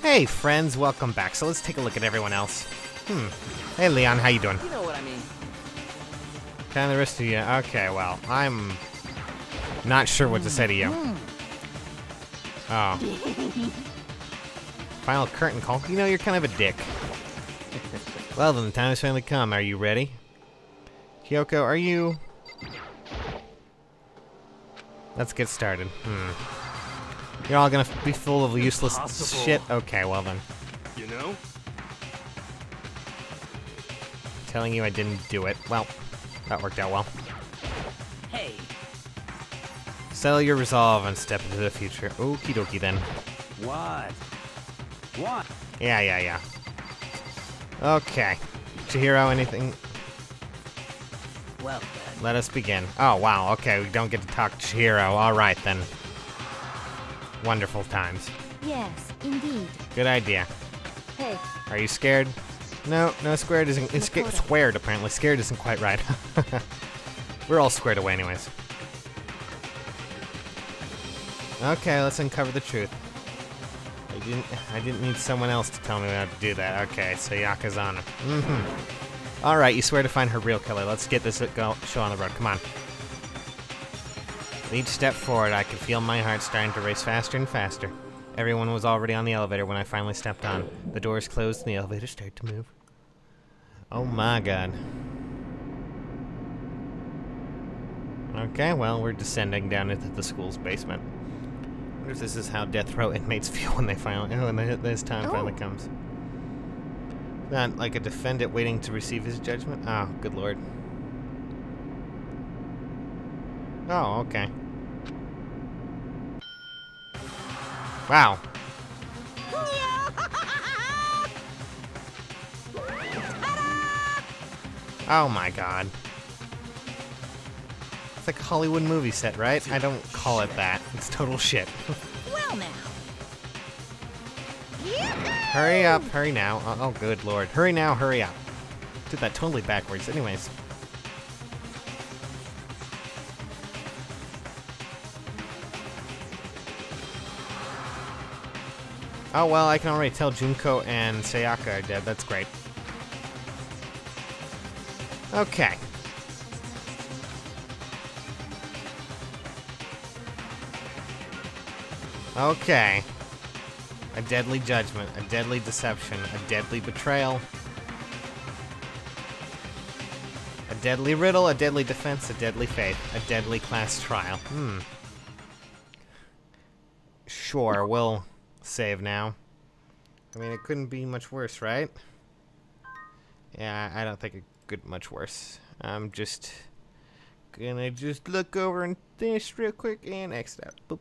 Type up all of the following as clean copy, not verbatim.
Hey friends, welcome back. So let's take a look at everyone else. Hey Leon, how you doing? You know what I mean. Kind of the rest of you. Okay, well, I'm not sure what to say to you. Oh. Final curtain call. You know, you're kind of a dick. Well then, the time has finally come. Are you ready? Kyoko, are you... Let's get started. You're all gonna be full of useless shit? Okay, well then. You know? Telling you I didn't do it. Well, that worked out well. Hey. Settle your resolve and step into the future. Okie dokie then. What? What? Yeah. Okay. Chihiro, anything? Well then. Let us begin. Oh, wow, okay, we don't get to talk to Chihiro. Alright then. Wonderful times. Yes, indeed. Good idea. Hey, Are you scared? No, squared isn't. It's squared, apparently. Scared isn't quite right. We're all squared away, anyways. Okay, let's uncover the truth. I didn't need someone else to tell me how to do that. Okay, Sayaka's on it. Alright, you swear to find her real killer. Let's get this show on the road. Come on. With each step forward, I could feel my heart starting to race faster and faster. Everyone was already on the elevator when I finally stepped on. The doors closed and the elevator started to move. Oh my god. Okay, well, we're descending down into the school's basement. I wonder if this is how death row inmates feel when they when this time finally comes. Not like a defendant waiting to receive his judgment? Oh, good lord. Oh, okay. Wow. Oh my god. It's like a Hollywood movie set, right? I don't call it that. It's total shit. well now. Hurry up, hurry now. Oh, good lord. Hurry now, hurry up. Did that totally backwards. Anyways. Oh, well, I can already tell Junko and Sayaka are dead. That's great. Okay. Okay. A deadly judgment, a deadly deception, a deadly betrayal. A deadly riddle, a deadly defense, a deadly faith, a deadly class trial. Sure, we'll save now. I mean, it couldn't be much worse, right? Yeah, I don't think it could much worse. I'm just gonna look over and finish real quick and exit out. Boop.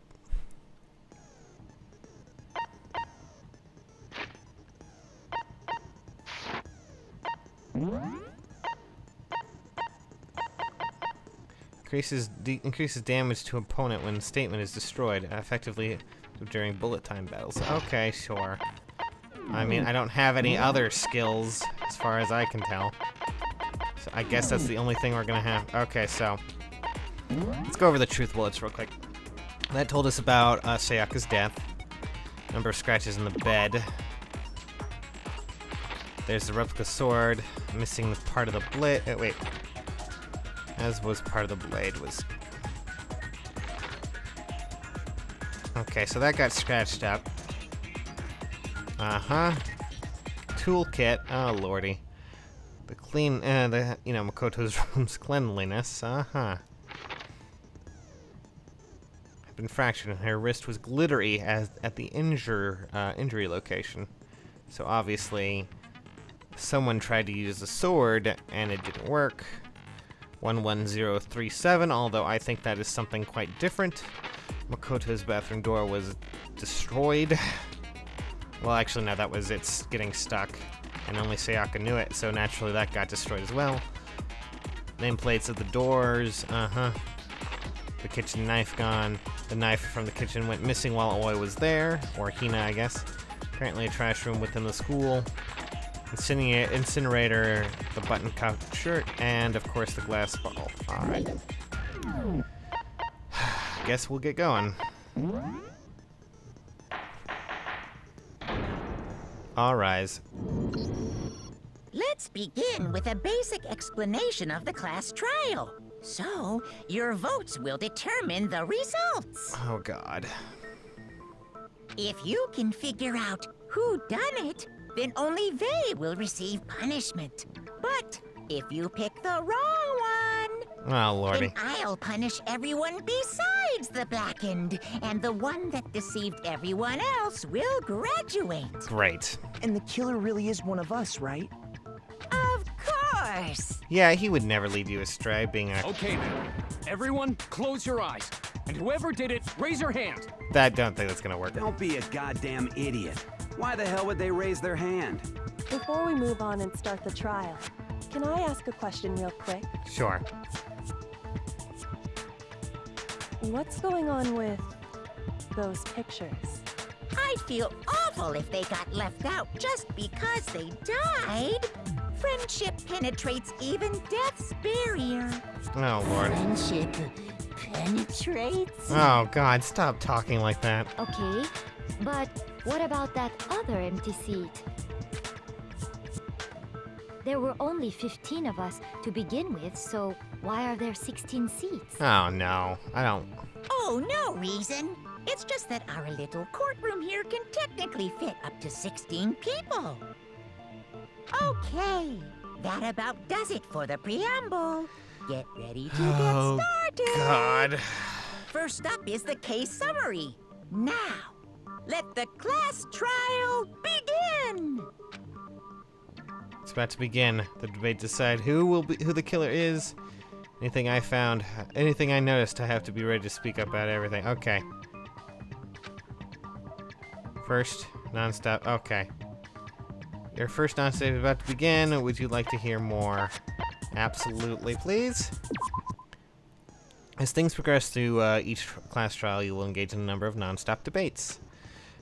Increases damage to opponent when statement is destroyed, effectively during bullet time battles. Okay, sure. I mean, I don't have any other skills, as far as I can tell. So I guess that's the only thing we're gonna have. Okay, so let's go over the truth bullets real quick. That told us about Sayaka's death. Number of scratches in the bed. There's the replica sword, missing the part of the blade. Wait. As was part of the blade was. Okay, so that got scratched up. Toolkit. Oh lordy. Makoto's room's cleanliness. Had been fractured and her wrist was glittery at the injury location. So obviously someone tried to use a sword and it didn't work. 11037, although I think that is something quite different. Makoto's bathroom door was destroyed. Well, actually, no, that was it's getting stuck, and only Sayaka knew it, so naturally that got destroyed as well. Nameplates of the doors, The kitchen knife gone. The knife from the kitchen went missing while Oi was there, or Hina, I guess. Apparently a trash room within the school. Incinerator, the button-cuffed shirt, and of course the glass bottle. Alright. Guess we'll get going. All rise. Let's begin with a basic explanation of the class trial. So, your votes will determine the results. Oh, God. If you can figure out who done it, then only they will receive punishment. But if you pick the wrong one, Oh, Lordy. then I'll punish everyone besides the blackened, and the one that deceived everyone else will graduate. Great. And the killer really is one of us, right? Of course. Yeah, he would never lead you astray, being a... Okay then. Everyone, close your eyes. And whoever did it, raise your hand. Don't think that's gonna work. Don't be a goddamn idiot. Why the hell would they raise their hand? Before we move on and start the trial, can I ask a question real quick? Sure. What's going on with those pictures? I'd feel awful if they got left out just because they died. Friendship penetrates even death's barrier. Oh, Lord. Friendship penetrates. Oh, God, stop talking like that. Okay, but what about that other empty seat? There were only 15 of us to begin with, so why are there 16 seats? Oh, no. I don't... Oh, no reason. It's just that our little courtroom here can technically fit up to 16 people. Okay, that about does it for the preamble. Get ready to Oh, get started. God. First up is the case summary. Now, let the class trial begin. It's about to begin. The debate decide who the killer is. Anything I noticed, I have to be ready to speak up about everything. Okay. First, non-stop. Okay. Your first non-stop is about to begin. Would you like to hear more? Absolutely, please. As things progress through each class trial, you will engage in a number of non-stop debates.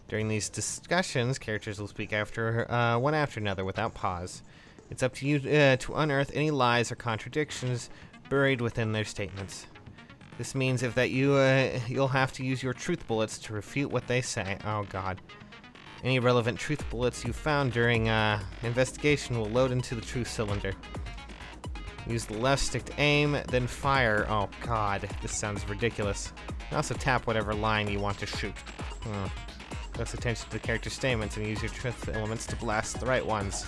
During these discussions, characters will speak one after another without pause. It's up to you to unearth any lies or contradictions buried within their statements. This means you'll have to use your truth bullets to refute what they say. Oh, God. Any relevant truth bullets you found during investigation will load into the truth cylinder. Use the left stick to aim, then fire. Oh, God. This sounds ridiculous. And also tap whatever line you want to shoot. Press attention to the character's statements and use your truth elements to blast the right ones.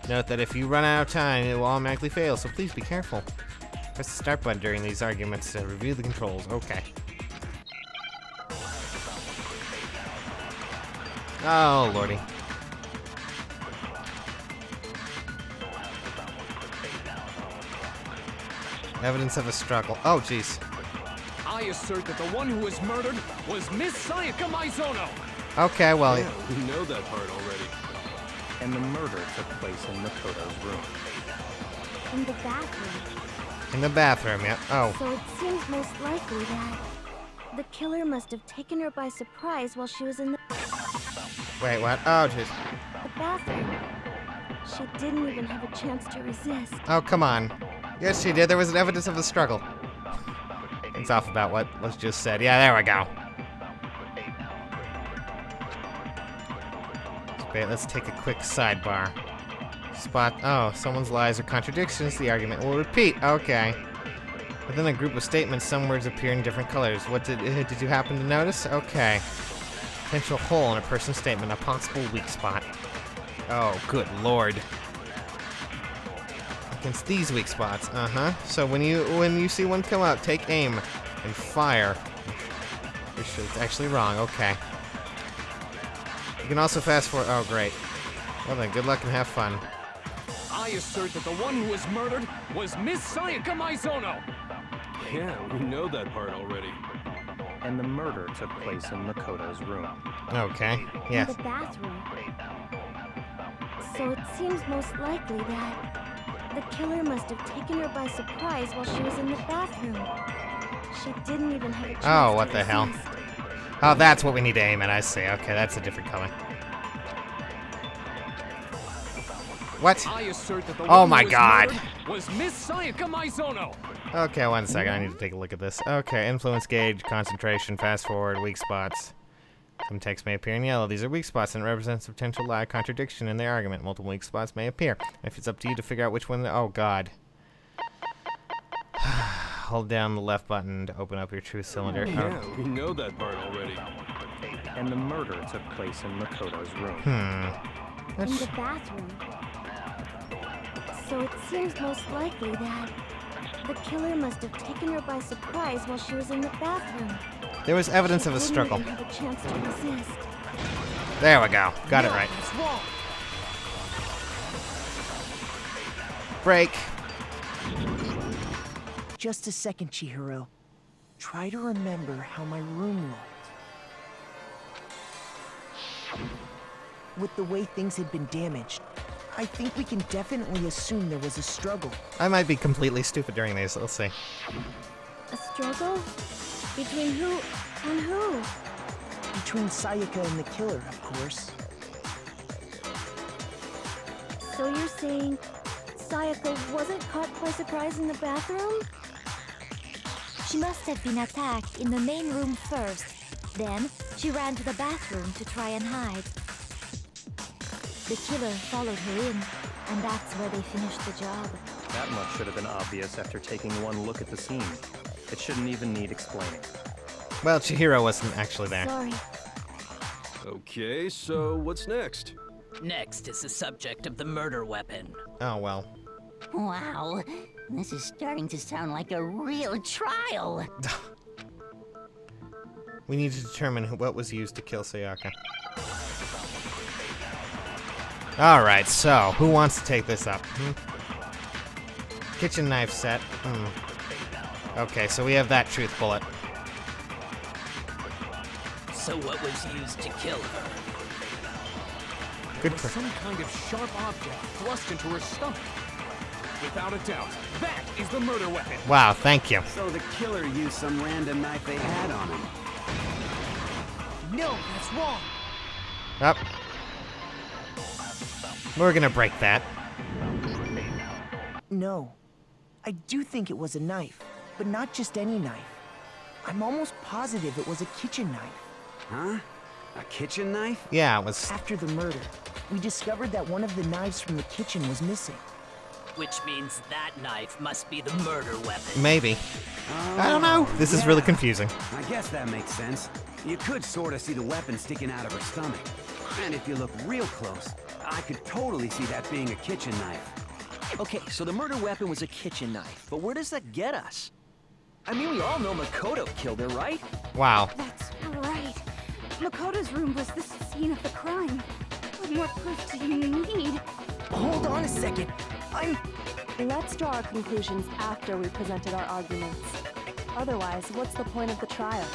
Note that if you run out of time, it will automatically fail, so please be careful. Press the start button during these arguments to review the controls. Okay. Oh, Lordy. Evidence of a struggle. Oh, jeez. I assert that the one who was murdered was Miss Sayaka Maizono. Okay, well... Yeah, we know that part already. And the murder took place in Makoto's room. In the bathroom. In the bathroom, yeah. Oh. So it seems most likely that the killer must have taken her by surprise while she was in the Wait, what? Oh, jeez. bathroom. She didn't even have a chance to resist. Oh, come on. Yes, she did. There was an evidence of a struggle. It's off about what was just said. Yeah, there we go. Okay, let's take a quick sidebar. Spot. Oh, someone's lies or contradictions. The argument will repeat. Okay. Within a group of statements, some words appear in different colors. What did you happen to notice? Okay. Potential hole in a person's statement. A possible weak spot. Oh, good lord. Against these weak spots. So when you see one come up, take aim and fire. It's actually wrong. Okay. You can also fast forward. Oh, great. Well then, good luck and have fun. I assert that the one who was murdered was Miss Sayaka Maizono. Yeah, we know that part already. And the murder took place in Makoto's room. Okay. Yes. In the bathroom. So it seems most likely that the killer must have taken her by surprise while she was in the bathroom. She didn't even have a chance Oh, to what the hell? resist. Oh, that's what we need to aim at. I see. Okay, that's a different color. What? I assert that the Oh one my who was God. murdered was Miss Sayaka Maizono. Okay, one second. I need to take a look at this. Okay, influence gauge, concentration, fast forward, weak spots. Some text may appear in yellow. These are weak spots and it represents a potential lie contradiction in their argument. Multiple weak spots may appear. If it's up to you to figure out which one... Oh, God. Hold down the left button to open up your truth cylinder. Yeah, we know that part already. And the murder took place in Makoto's room. In the bathroom. So it seems most likely that the killer must have taken her by surprise while she was in the bathroom. There was evidence of a She struggle. didn't even have a chance to resist. There we go. Got it right. Break. Just a second, Chihiro. Try to remember how my room looked. With the way things had been damaged, I think we can definitely assume there was a struggle. I might be completely stupid during these. Let's see. A struggle? Between who and who? Between Sayaka and the killer, of course. So you're saying Sayaka wasn't caught by surprise in the bathroom? She must have been attacked in the main room first. Then, she ran to the bathroom to try and hide. The killer followed her in, and that's where they finished the job. That much should have been obvious after taking one look at the scene. It shouldn't even need explaining. Well, Chihiro wasn't actually there. Sorry. Okay, so what's next? Next is the subject of the murder weapon. Oh, well. Wow, this is starting to sound like a real trial. We need to determine what was used to kill Sayaka. Alright, so, who wants to take this up? Kitchen knife set. Okay, so we have that truth bullet. So what was used to kill her? Good Was for... some kind of sharp object thrust into her stomach. Without a doubt, that is the murder weapon. Wow, thank you. So the killer used some random knife they had on him. No, that's wrong. Up. We're gonna break that. No. I do think it was a knife, but not just any knife. I'm almost positive it was a kitchen knife. Huh? A kitchen knife? Yeah, it was... After the murder, we discovered that one of the knives from the kitchen was missing. Which means that knife must be the murder weapon. Maybe. I don't know. This is really confusing. I guess that makes sense. You could sort of see the weapon sticking out of her stomach. And if you look real close, I could totally see that being a kitchen knife. Okay, so the murder weapon was a kitchen knife, but where does that get us? I mean, we all know Makoto killed her, right? Wow. That's right. Makoto's room was the scene of the crime. What more proof do you need? Hold on a second. Let's draw our conclusions after we presented our arguments. Otherwise, what's the point of the trial?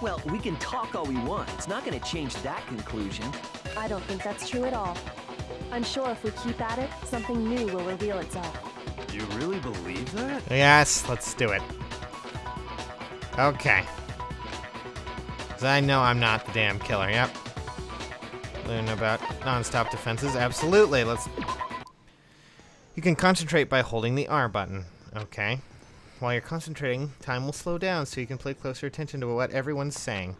Well, we can talk all we want. It's not going to change that conclusion. I don't think that's true at all. I'm sure if we keep at it, something new will reveal itself. You really believe that? Yes, let's do it. Okay. 'Cause I know I'm not the damn killer, yep. Learn about non-stop defenses, absolutely, let's... You can concentrate by holding the R button. Okay. While you're concentrating, time will slow down so you can pay closer attention to what everyone's saying.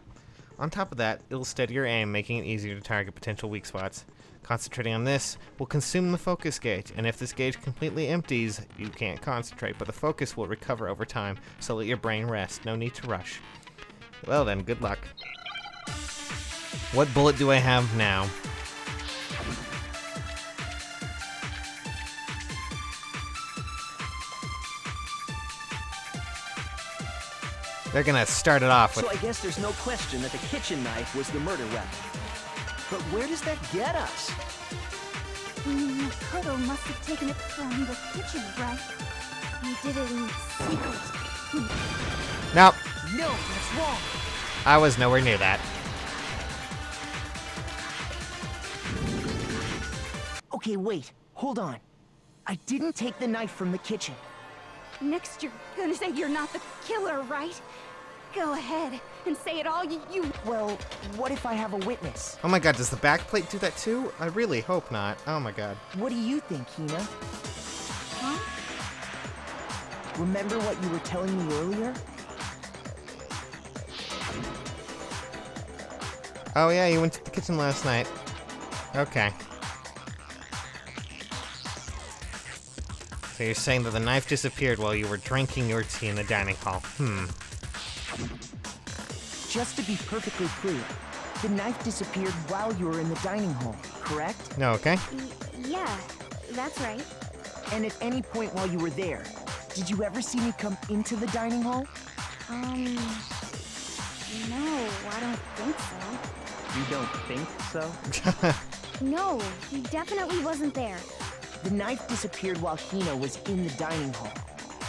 On top of that, it'll steady your aim, making it easier to target potential weak spots. Concentrating on this will consume the focus gauge, and if this gauge completely empties, you can't concentrate, but the focus will recover over time, so let your brain rest. No need to rush. Well then, good luck. What bullet do I have now? They're gonna start it off with... So I guess there's no question that the kitchen knife was the murder weapon. But where does that get us? Makoto must have taken it from the kitchen, right? He did it in secret. Nope. No, that's wrong. I was nowhere near that. Okay, wait. Hold on. I didn't take the knife from the kitchen. Next, you're gonna say you're not the killer, right? Go ahead and say it all you... Well, what if I have a witness? Oh my god, does the backplate do that too? I really hope not. Oh my god. What do you think, Hina? Huh? Remember what you were telling me earlier? Oh yeah, you went to the kitchen last night. Okay. So you're saying that the knife disappeared while you were drinking your tea in the dining hall. Just to be perfectly clear, the knife disappeared while you were in the dining hall, correct? No, okay. Yeah, that's right. And at any point while you were there, did you ever see me come into the dining hall? No, I don't think so. You don't think so? No, he definitely wasn't there. The knife disappeared while Hina was in the dining hall.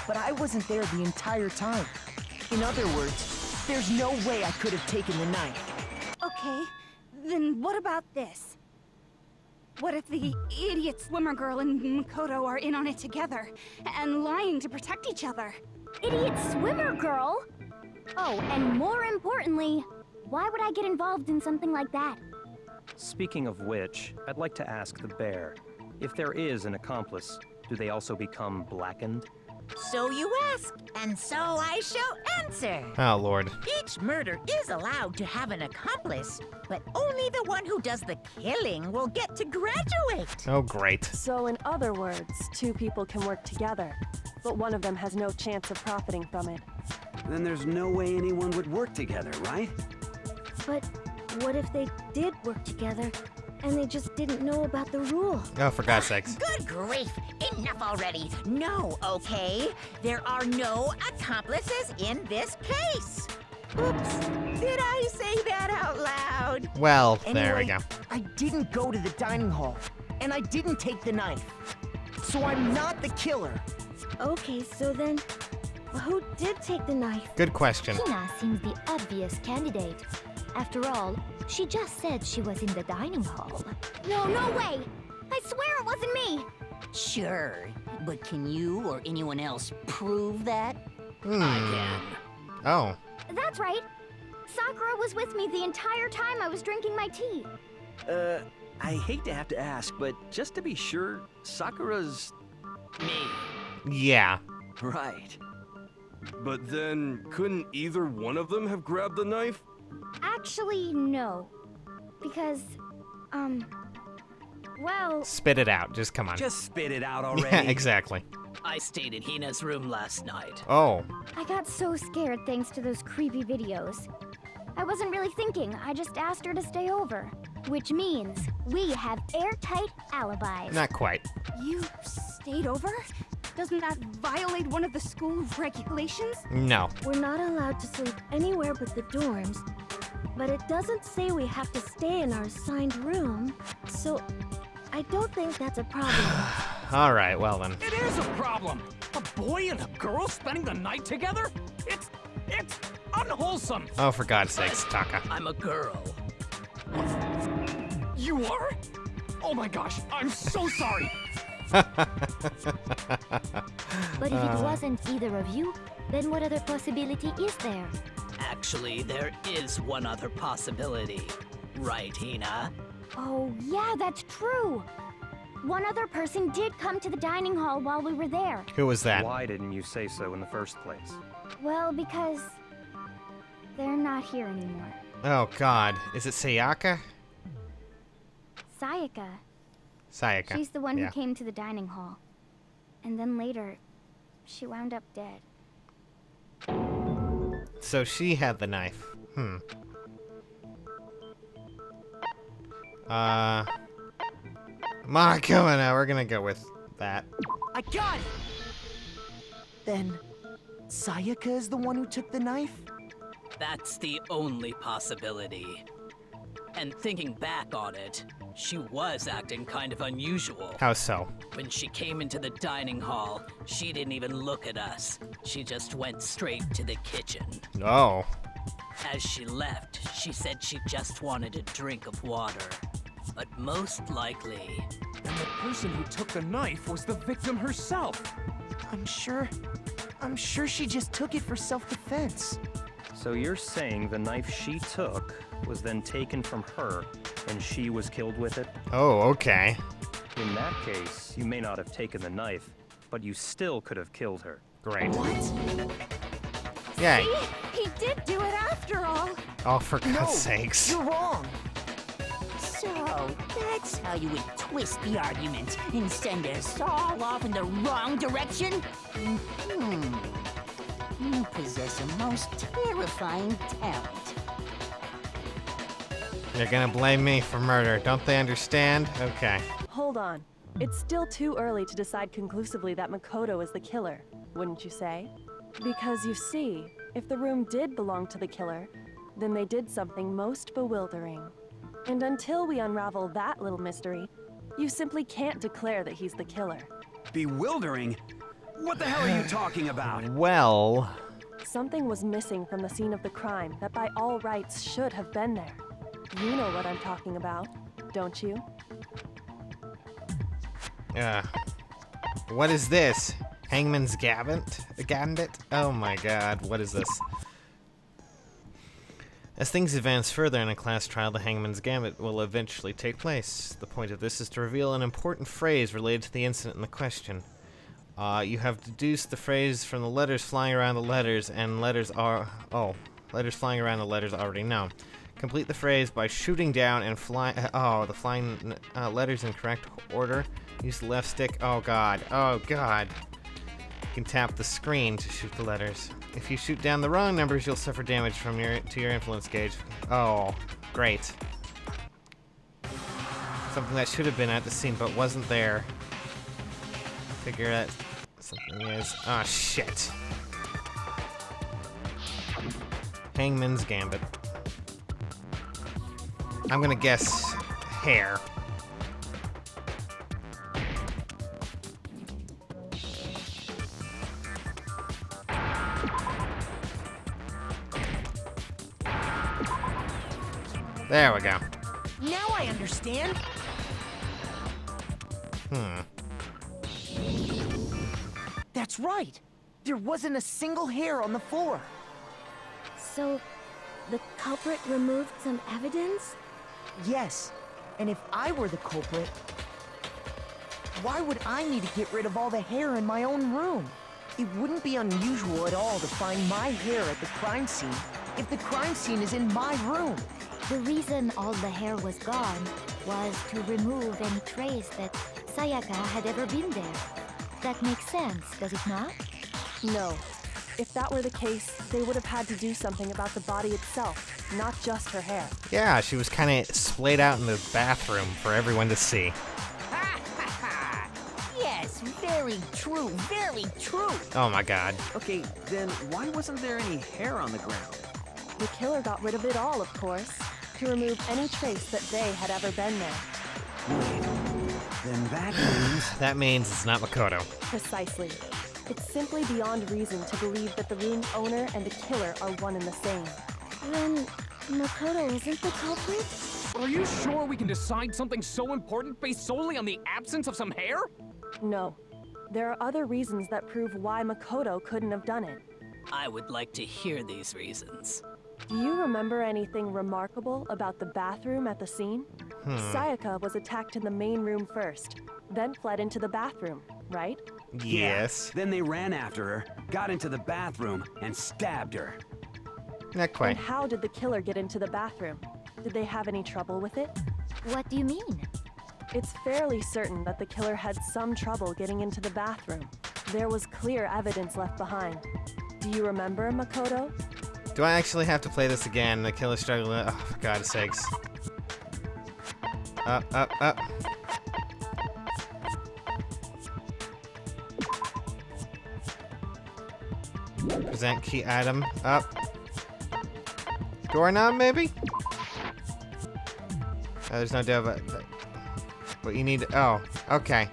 But I wasn't there the entire time. In other words, there's no way I could have taken the knife. Okay, then what about this? What if the idiot swimmer girl and Makoto are in on it together, and lying to protect each other? Idiot swimmer girl? Oh, and more importantly, why would I get involved in something like that? Speaking of which, I'd like to ask the bear, if there is an accomplice, do they also become blackened? So you ask, and so I shall answer. Oh, Lord. Each murder is allowed to have an accomplice, but only the one who does the killing will get to graduate. Oh, great. So in other words, two people can work together, but one of them has no chance of profiting from it. Then there's no way anyone would work together, right? But what if they did work together, and they just didn't know about the rule? Oh, for God's sakes. Good grief! Enough already! No, okay? There are no accomplices in this case! Oops! Did I say that out loud? Well, Anyway, there we go. I didn't go to the dining hall, and I didn't take the knife. So I'm not the killer. Okay, so then, who did take the knife? Good question. Hina seems the obvious candidate. After all, she just said she was in the dining hall. No way! I swear it wasn't me! Sure, but can you or anyone else prove that? I can. Oh. That's right. Sakura was with me the entire time I was drinking my tea. I hate to have to ask, but just to be sure, Sakura's... Me. Yeah. Right. But then, couldn't either one of them have grabbed the knife? Actually, no. Because, well... Spit it out. Just come on. Just spit it out already. Yeah, exactly. I stayed in Hina's room last night. Oh. I got so scared thanks to those creepy videos. I wasn't really thinking, I just asked her to stay over. Which means we have airtight alibis. Not quite. You stayed over? Doesn't that violate one of the school regulations? No. We're not allowed to sleep anywhere but the dorms, but it doesn't say we have to stay in our assigned room, so I don't think that's a problem. All right, well then. It is a problem! A boy and a girl spending the night together? It's unwholesome! Oh, for God's sakes, Taka. I'm a girl. You are? Oh my gosh, I'm so sorry! But if it wasn't either of you, then what other possibility is there? Actually, there is one other possibility. Right, Hina? Oh, yeah, that's true. One other person did come to the dining hall while we were there. Who was that? Why didn't you say so in the first place? Well, because they're not here anymore. Oh, God. Is it Sayaka? Sayaka. Sayaka. She's the one yeah. who came to the dining hall. And then later, she wound up dead. So she had the knife. Come on, we're gonna go with that. I got it! Then, Sayaka is the one who took the knife? That's the only possibility. And thinking back on it, she was acting kind of unusual. How so? When she came into the dining hall, she didn't even look at us. She just went straight to the kitchen. Oh. As she left, she said she just wanted a drink of water. But most likely... And the person who took the knife was the victim herself. I'm sure she just took it for self-defense. So you're saying the knife she took was then taken from her, and she was killed with it? Oh, okay. In that case, you may not have taken the knife, but you still could have killed her. Great. What? Yeah. See? He did do it after all. Oh, for No, God's sakes. you're wrong. So, that's how you would twist the argument and send us all off in the wrong direction? You possess a most terrifying talent. They're gonna blame me for murder. Don't they understand? Okay. Hold on. It's still too early to decide conclusively that Makoto is the killer, wouldn't you say? Because you see, if the room did belong to the killer, then they did something most bewildering. And until we unravel that little mystery, you simply can't declare that he's the killer. Bewildering? What the hell are you talking about? Well... Something was missing from the scene of the crime that by all rights should have been there. You know what I'm talking about, don't you? What is this? Hangman's Gambit? Oh my god, what is this? As things advance further in a class trial, the Hangman's Gambit will eventually take place. The point of this is to reveal an important phrase related to the incident in question. You have deduced the phrase from the letters flying around the letters, and letters flying around the letters already known. Complete the phrase by shooting down and flying letters in correct order. Use the left stick. Oh god. Oh god. You can tap the screen to shoot the letters. If you shoot down the wrong numbers, you'll suffer damage from your influence gauge. Oh, great. Something that should have been at the scene but wasn't there. Figure that something is. Ah, shit. Hangman's Gambit. I'm gonna guess hair. There we go. Now I understand. That's right. There wasn't a single hair on the floor. So, the culprit removed some evidence? Yes. And if I were the culprit, why would I need to get rid of all the hair in my own room? It wouldn't be unusual at all to find my hair at the crime scene if the crime scene is in my room. The reason all the hair was gone was to remove any trace that Sayaka had ever been there. That makes sense, does it not? No. If that were the case, they would have had to do something about the body itself, not just her hair. Yeah, she was kind of splayed out in the bathroom for everyone to see. Yes, very true, very true. Oh my god. Okay, then why wasn't there any hair on the ground? The killer got rid of it all, of course, to remove any trace that they had ever been there. Then that means... That means it's not Makoto. Precisely. It's simply beyond reason to believe that the room's owner and the killer are one and the same. Then, Makoto isn't the culprit? Are you sure we can decide something so important based solely on the absence of some hair? No. There are other reasons that prove why Makoto couldn't have done it. I would like to hear these reasons. Do you remember anything remarkable about the bathroom at the scene? Sayaka was attacked in the main room first, then fled into the bathroom, right? Yes. Yeah. Then they ran after her, got into the bathroom, and stabbed her. Not quite. And how did the killer get into the bathroom? Did they have any trouble with it? What do you mean? It's fairly certain that the killer had some trouble getting into the bathroom. There was clear evidence left behind. Do you remember, Makoto? Do I actually have to play this again? The killer struggling. Oh, for God's sakes. Up, up, up. Present key item. Up. Doorknob, maybe? There's no doubt about that. What you need. Oh, okay.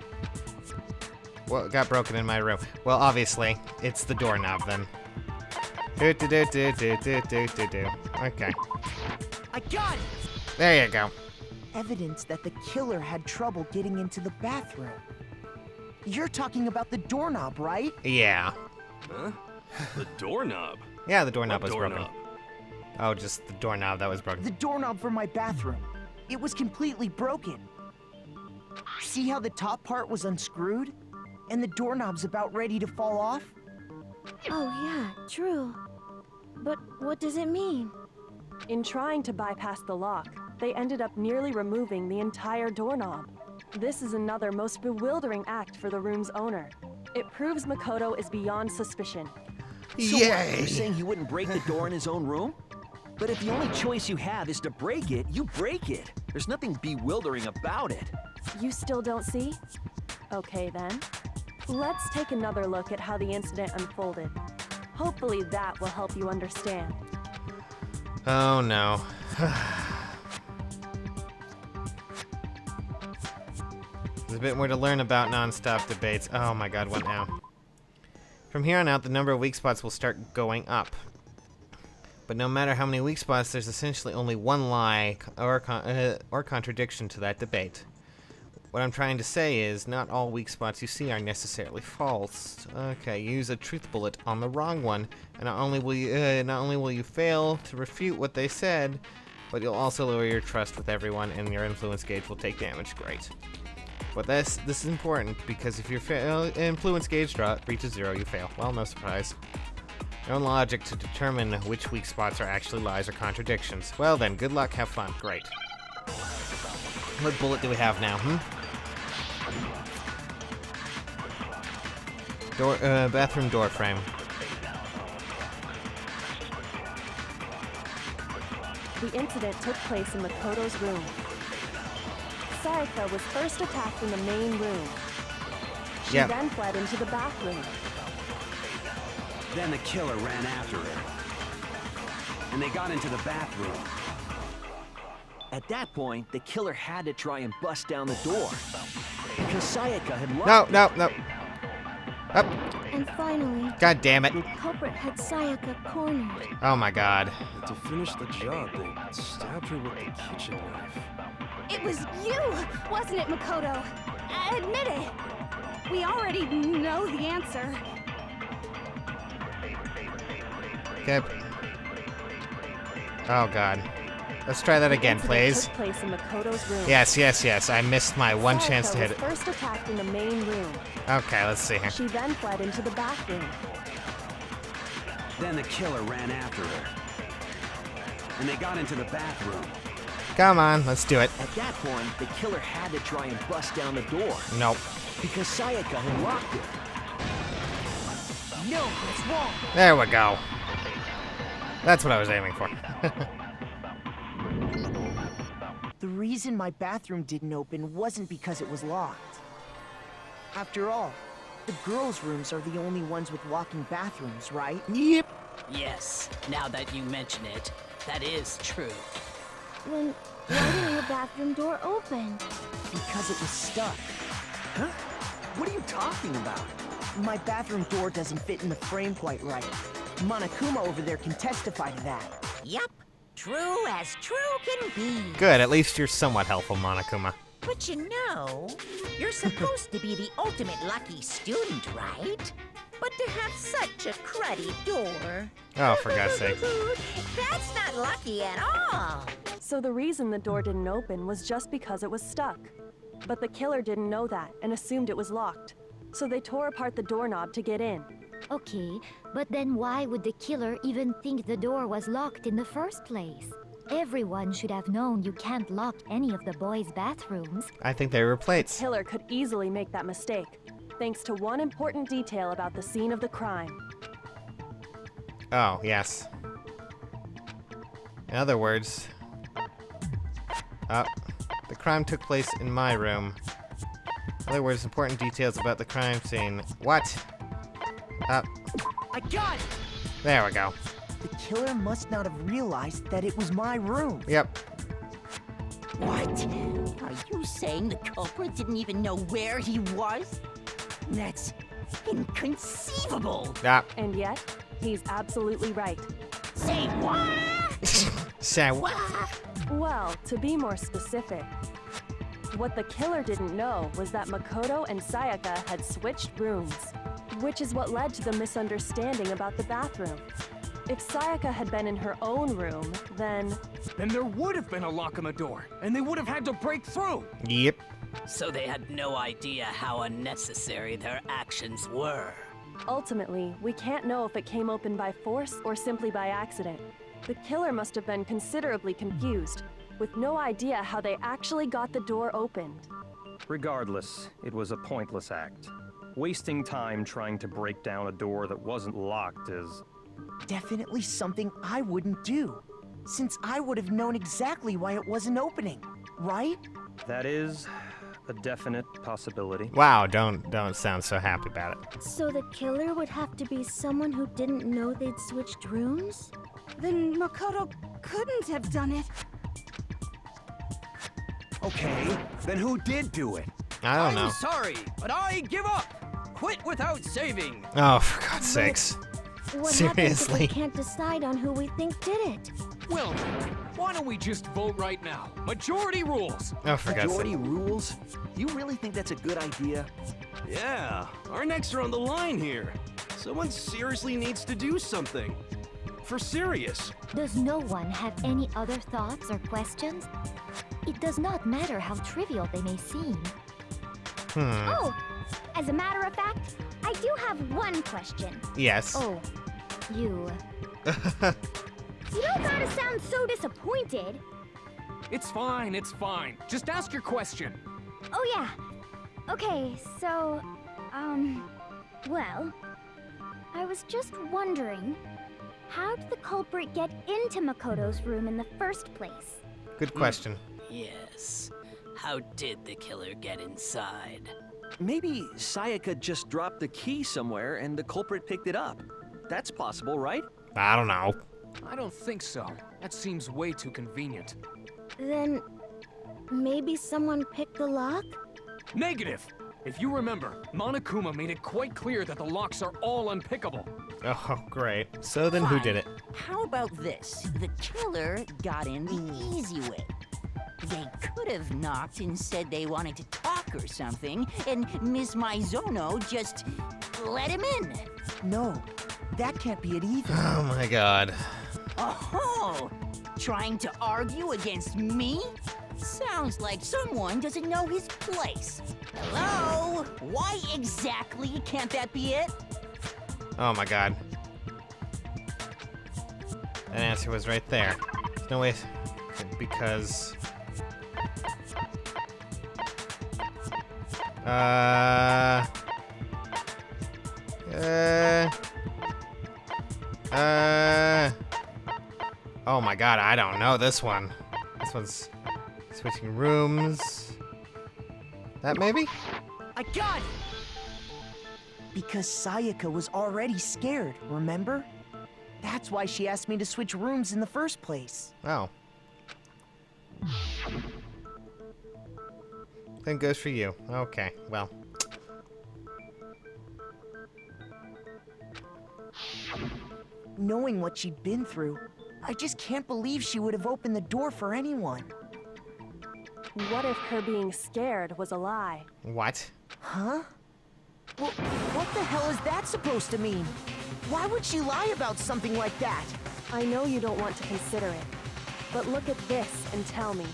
What got broken in my room? Well, obviously, it's the doorknob then. Do. Okay. I got it! There you go. Evidence that the killer had trouble getting into the bathroom. You're talking about the doorknob, right? Yeah. Huh? The doorknob? Yeah, the doorknob What was broken. doorknob? Oh, just the doorknob that was broken. The doorknob for my bathroom. It was completely broken. See how the top part was unscrewed? And the doorknob's about ready to fall off? Oh yeah, true. But what does it mean? In trying to bypass the lock, they ended up nearly removing the entire doorknob. This is another most bewildering act for the room's owner. It proves Makoto is beyond suspicion. So what, you're saying he wouldn't break the door in his own room? But if the only choice you have is to break it, you break it. There's nothing bewildering about it. You still don't see? Okay then. Let's take another look at how the incident unfolded. Hopefully that will help you understand. Oh no. There's a bit more to learn about non-stop debates. Oh my god, what now? From here on out, the number of weak spots will start going up. But no matter how many weak spots, there's essentially only one lie or contradiction to that debate. What I'm trying to say is, not all weak spots you see are necessarily false. Okay, use a truth bullet on the wrong one, and not only will you fail to refute what they said, but you'll also lower your trust with everyone, and your influence gauge will take damage. Great. But this is important, because if your influence gauge reaches 0, you fail. Well, no surprise. Your own logic to determine which weak spots are actually lies or contradictions. Well then, good luck, have fun. Great. What bullet do we have now, bathroom door frame. The incident took place in Makoto's room. Sayaka was first attacked in the main room. She then fled into the bathroom. Then the killer ran after her. And they got into the bathroom. At that point, the killer had to try and bust down the door. Because Sayaka had locked it. No. Up. And finally, God damn it. the culprit had Sayaka cornered. Oh my god. To finish the job, they stabbed her with the kitchen knife. It was you, wasn't it, Makoto? Admit it. We already know the answer. Okay. Oh god. Let's try that again, please. Took place in Makoto's room. Yes. I missed my one chance to hit it. First attacked in the main room. Okay, let's see here. She then fled into the bathroom. Then the killer ran after her. And they got into the bathroom. Come on, let's do it. At that point, the killer had to try and bust down the door. Nope. Because Sayaka had locked it. No, it's wrong. There we go. That's what I was aiming for. The reason my bathroom didn't open wasn't because it was locked. After all, the girls' rooms are the only ones with walk-in bathrooms, right? Yep. Yes, now that you mention it, that is true. Then why didn't your bathroom door open? Because it was stuck. Huh? What are you talking about? My bathroom door doesn't fit in the frame quite right. Monokuma over there can testify to that. Yup. True as true can be. Good, at least you're somewhat helpful, Monokuma. But you know, you're supposed to be the ultimate lucky student, right? But to have such a cruddy door. Oh, for God's sake. That's not lucky at all. So the reason the door didn't open was just because it was stuck. But the killer didn't know that and assumed it was locked. So they tore apart the doorknob to get in. Okay, but then why would the killer even think the door was locked in the first place? Everyone should have known you can't lock any of the boys' bathrooms. I think they were plates. The killer could easily make that mistake, thanks to one important detail about the scene of the crime. Oh, yes. In other words, the crime took place in my room. In other words, important details about the crime scene. What? I got it! There we go. The killer must not have realized that it was my room. Yep. What? Are you saying the culprit didn't even know where he was? That's inconceivable. And yet, he's absolutely right. Say what? Say what? Well, to be more specific, what the killer didn't know was that Makoto and Sayaka had switched rooms, which is what led to the misunderstanding about the bathroom. If Sayaka had been in her own room, then there would have been a lock on the door, and they would have had to break through. Yep. So they had no idea how unnecessary their actions were. ultimately, we can't know if it came open by force or simply by accident. The killer must have been considerably confused, with no idea how they actually got the door opened. Regardless, it was a pointless act. Wasting time trying to break down a door that wasn't locked is... Definitely something I wouldn't do, since I would have known exactly why it wasn't opening, right? That is a definite possibility. Wow, don't sound so happy about it. So the killer would have to be someone who didn't know they'd switched rooms? Then Makoto couldn't have done it. Okay, then who did do it? I don't know. I'm sorry, but I give up. Quit without saving. Oh, for God's sakes. What happens if we Seriously? can't decide on who we think did it? Well, why don't we just vote right now? Majority rules. Oh, for God's Majority sake. rules? You really think that's a good idea? Yeah, our necks are on the line here. Someone seriously needs to do something. For serious. Does no one have any other thoughts or questions? It does not matter how trivial they may seem. Oh, as a matter of fact, I do have one question. Yes. Oh, you. You don't gotta sound so disappointed. It's fine, it's fine. Just ask your question. Oh yeah. Okay, so, well, I was just wondering, how did the culprit get into Makoto's room in the first place? Good question. Yes. How did the killer get inside? Maybe Sayaka just dropped the key somewhere and the culprit picked it up. That's possible, right? I don't know. I don't think so. That seems way too convenient. Then maybe someone picked the lock? Negative! If you remember, Monokuma made it quite clear that the locks are all unpickable. Oh, great. So then who did it? How about this? The killer got in the easy way. They could have knocked and said they wanted to talk or something, and Miss Maizono just let him in. No, that can't be it either. Oh my God. Oh, trying to argue against me? Sounds like someone doesn't know his place. Hello? Why exactly can't that be it? Oh my God. That answer was right there. No way. Because... Oh my God, I don't know this one. This one's switching rooms. That maybe? I got it! Because Sayaka was already scared, remember? That's why she asked me to switch rooms in the first place. Oh. Then goes for you. Okay, well. Knowing what she'd been through, I just can't believe she would have opened the door for anyone. What if her being scared was a lie? What? Huh? Well, what the hell is that supposed to mean? Why would she lie about something like that? I know you don't want to consider it, but look at this and tell me.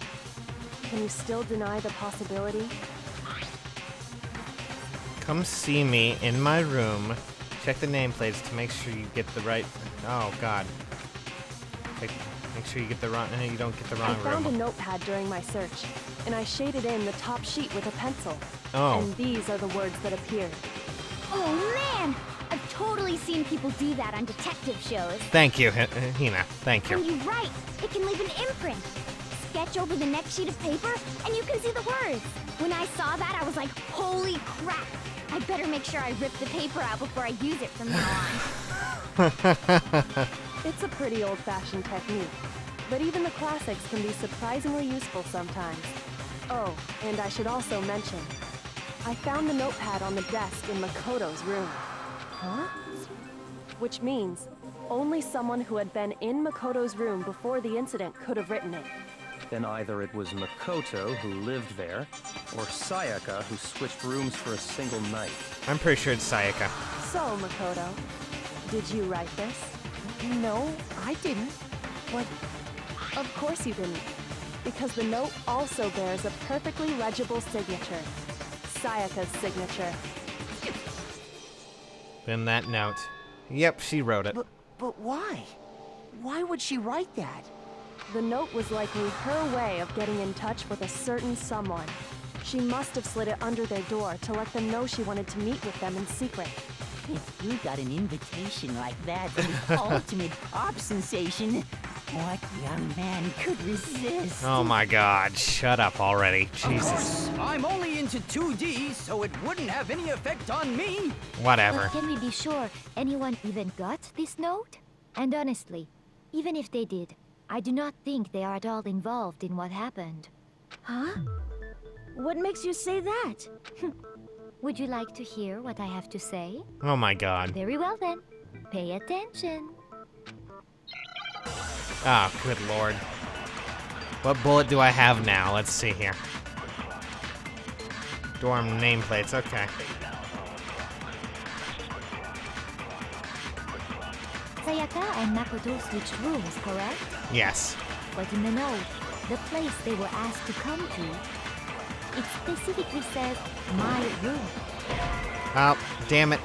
Can you still deny the possibility? Come see me in my room. Check the nameplates to make sure you get the right... Oh, God. Make sure you get the wrong... You don't get the wrong room. I found a notepad during my search, and I shaded in the top sheet with a pencil. Oh. And these are the words that appeared. Oh man! I've totally seen people do that on detective shows. Thank you, Hina. Thank And you. you write, it can leave an imprint. Sketch over the next sheet of paper, and you can see the words. When I saw that, I was like, holy crap! I better make sure I rip the paper out before I use it from now on. It's a pretty old-fashioned technique, but even the classics can be surprisingly useful sometimes. Oh, and I should also mention, I found the notepad on the desk in Makoto's room. Huh? Which means only someone who had been in Makoto's room before the incident could have written it. Then either it was Makoto who lived there, or Sayaka who switched rooms for a single night. I'm pretty sure it's Sayaka. So, Makoto, did you write this? No, I didn't. But Of course you didn't, because the note also bears a perfectly legible signature. Sayaka's signature. Then that note. Yep, she wrote it. But why? Why would she write that? The note was likely her way of getting in touch with a certain someone. She must have slid it under their door to let them know she wanted to meet with them in secret. If you got an invitation like that from the ultimate pop sensation, what young man could resist? Oh my god, shut up already. Jesus. Of course, I'm only into 2D, so it wouldn't have any effect on me. Whatever. But can we be sure anyone even got this note? And honestly, even if they did, I do not think they are at all involved in what happened. Huh? What makes you say that? Would you like to hear what I have to say? Oh my god. Very well then. Pay attention. Oh, good lord. What bullet do I have now? Let's see here. Dorm nameplates, okay. Sayaka and Makoto switched rooms, correct? Yes. But in the note, the place they were asked to come to, it specifically says, my room. Oh, damn it.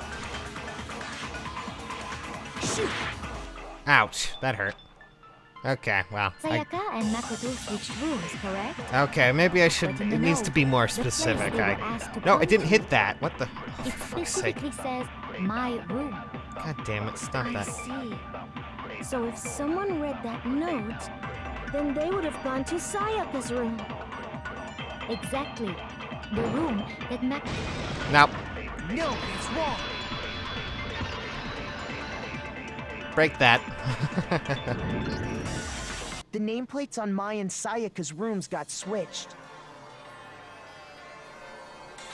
Shoot! Ouch, that hurt. Okay, well. Sayaka and Makoto switched rooms, correct? Okay, maybe I should. It needs to be more the place specific. they were asked to No, come it didn't to, hit that. What the? Oh, It for fuck's sake. specifically says, my room. God damn it, stop I that. see. So if someone read that note, then they would have gone to Sayaka's room. Exactly. The room that Nope. No, it's wrong. Break that. The nameplates on Mai and Sayaka's rooms got switched.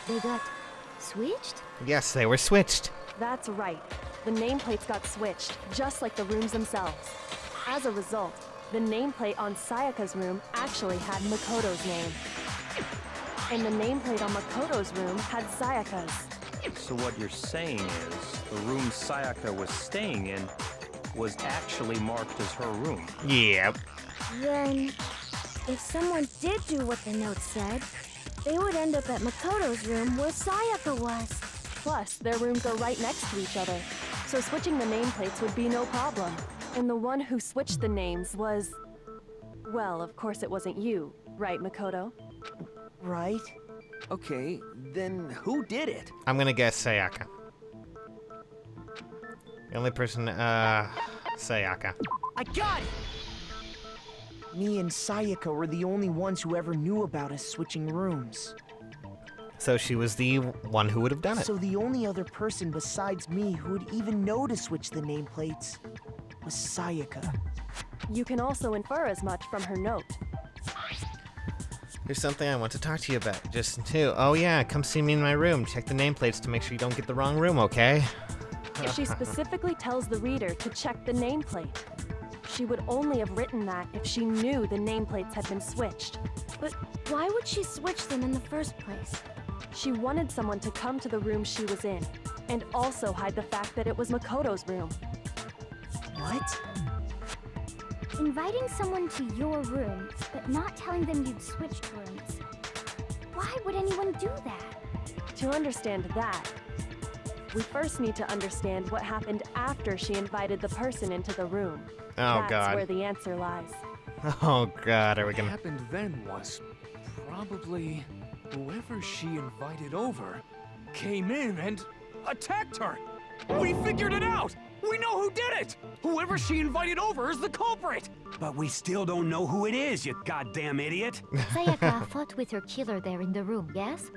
They got switched? Yes, they were switched. That's right. The nameplates got switched, just like the rooms themselves. As a result, the nameplate on Sayaka's room actually had Makoto's name. And the nameplate on Makoto's room had Sayaka's. So what you're saying is, the room Sayaka was staying in was actually marked as her room. Yep. Then, if someone did do what the note said, they would end up at Makoto's room where Sayaka was. Plus, their rooms are right next to each other, so switching the nameplates would be no problem. And the one who switched the names was... Well, of course it wasn't you, right, Makoto? Right? Okay, then who did it? I'm gonna guess Sayaka. The only person, Sayaka. I got it! Me and Sayaka were the only ones who ever knew about us switching rooms. So she was the one who would have done it. So the only other person besides me who would even know to switch the nameplates was Sayaka. You can also infer as much from her note. There's something I want to talk to you about. Just two. Oh yeah, come see me in my room. Check the nameplates to make sure you don't get the wrong room, okay? She specifically tells the reader to check the nameplate. She would only have written that if she knew the nameplates had been switched. But why would she switch them in the first place? She wanted someone to come to the room she was in, and also hide the fact that it was Makoto's room. What? Inviting someone to your room, but not telling them you'd switched rooms. Why would anyone do that? To understand that, we first need to understand what happened after she invited the person into the room. Oh, That's God. where the answer lies. Oh god, are we What gonna... happened then was probably whoever she invited over came in and attacked her. We figured it out! We know who did it! Whoever she invited over is the culprit! But we still don't know who it is, you goddamn idiot! Sayaka fought with her killer there in the room, yes?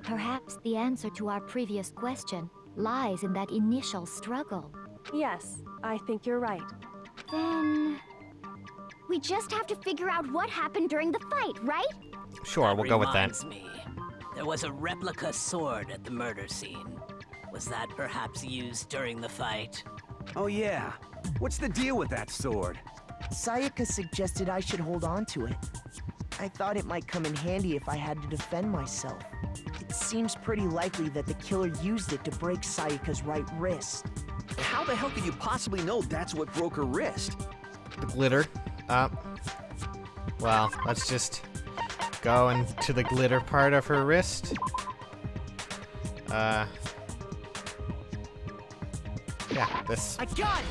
Perhaps the answer to our previous question lies in that initial struggle. Yes, I think you're right. Then... we just have to figure out what happened during the fight, right? Sure, we'll go with that. Reminds me, there was a replica sword at the murder scene. Was that perhaps used during the fight? Oh yeah. What's the deal with that sword? Sayaka suggested I should hold on to it. I thought it might come in handy if I had to defend myself. It seems pretty likely that the killer used it to break Sayaka's right wrist. How the hell could you possibly know that's what broke her wrist? The glitter. Well, let's just go into the glitter part of her wrist. Yeah, this. I got it!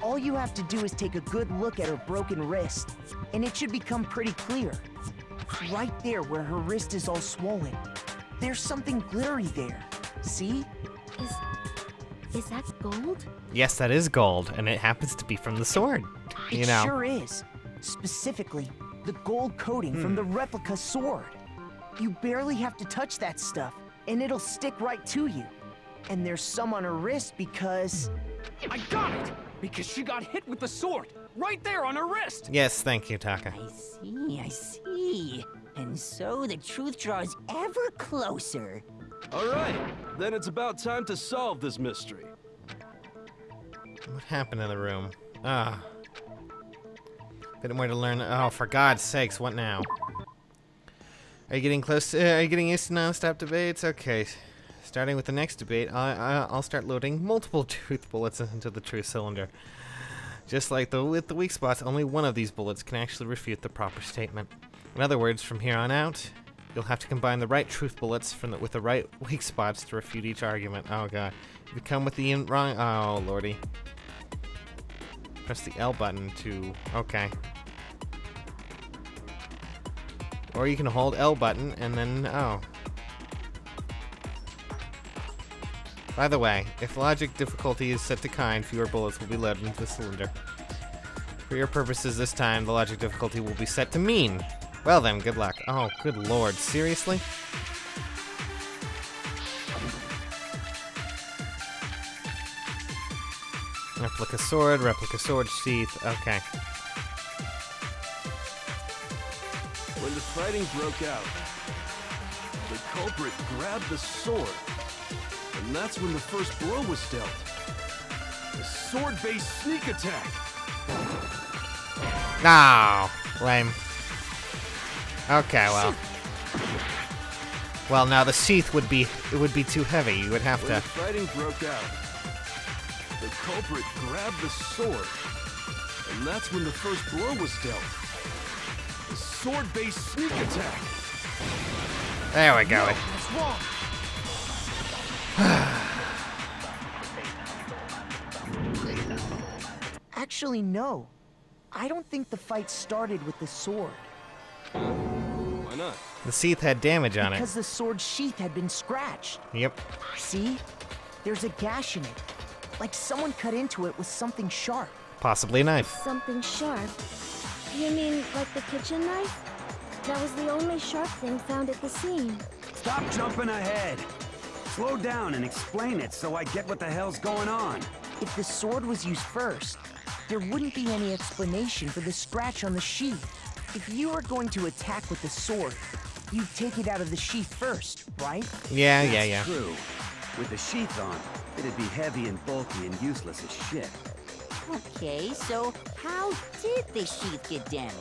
All you have to do is take a good look at her broken wrist, and it should become pretty clear. Right there where her wrist is all swollen, there's something glittery there. See? Is that gold? Yes, that is gold, and it happens to be from the sword. You know. It sure is. Specifically, the gold coating from the replica sword. You barely have to touch that stuff, and it'll stick right to you. And there's some on her wrist because... I got it! Because she got hit with the sword, right there on her wrist! Yes, thank you, Taka. I see. And so the truth draws ever closer. All right, then it's about time to solve this mystery. What happened in the room? Ah. Bit more to learn. Oh, for God's sakes, what now? Are you getting close? Are you getting used to non-stop debates? Okay. Starting with the next debate, I'll start loading multiple truth bullets into the truth cylinder. Just like with the weak spots, only one of these bullets can actually refute the proper statement. In other words, from here on out, you'll have to combine the right truth bullets with the right weak spots to refute each argument. Oh god. If you come with the wrong... Oh lordy. Press the L button to... Okay. Or you can hold L button and then... Oh. By the way, if logic difficulty is set to kind, fewer bullets will be loaded into the cylinder. For your purposes this time, the logic difficulty will be set to mean. Well then, good luck. Oh, good lord. Seriously? Replica sword sheath. Okay. When the fighting broke out, the culprit grabbed the sword. And that's when the first blow was dealt. The sword-based sneak attack. No, lame. Okay, well. Well, now the sheath would be too heavy. You would have when to. The fighting broke out. The culprit grabbed the sword, and that's when the first blow was dealt. The sword-based sneak attack. There we go. No, that's wrong. Actually, no. I don't think the fight started with the sword. Why not? The sheath had damage on it. Because the sword sheath had been scratched. Yep. See? There's a gash in it. Like someone cut into it with something sharp. Possibly a knife. Something sharp? You mean like the kitchen knife? That was the only sharp thing found at the scene. Stop jumping ahead. Slow down and explain it so I get what the hell's going on. If the sword was used first, there wouldn't be any explanation for the scratch on the sheath. If you were going to attack with the sword, you'd take it out of the sheath first, right? Yeah. That's true. With the sheath on, it'd be heavy and bulky and useless as shit. Okay, so how did the sheath get damaged?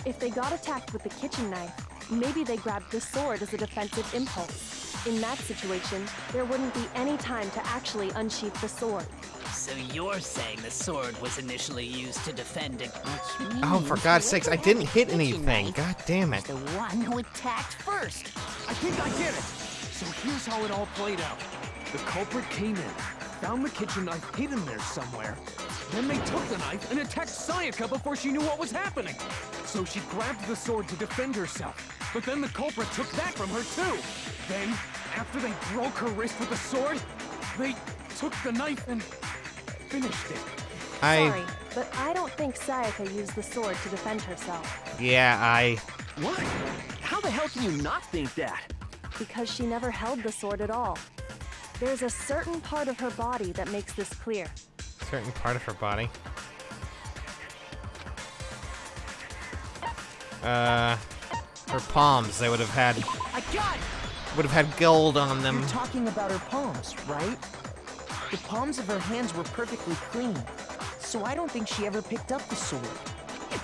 If they got attacked with the kitchen knife, maybe they grabbed the sword as a defensive impulse. In that situation, there wouldn't be any time to actually unsheath the sword. So you're saying the sword was initially used to defend against... Oh, for God's sakes, I didn't hit anything. God damn it. The one who attacked first. I think I get it! So here's how it all played out. The culprit came in, found the kitchen knife hidden there somewhere. Then they took the knife and attacked Sayaka before she knew what was happening. So she grabbed the sword to defend herself. But then the culprit took that from her too. Then, after they broke her wrist with the sword, they took the knife and finished it. Sorry, but I don't think Sayaka used the sword to defend herself. Yeah, What? How the hell can you not think that? Because she never held the sword at all. There's a certain part of her body that makes this clear. Certain part of her body. Her palms, they would have had... I got it! Would have had gold on them. You're talking about her palms, right? The palms of her hands were perfectly clean, so I don't think she ever picked up the sword.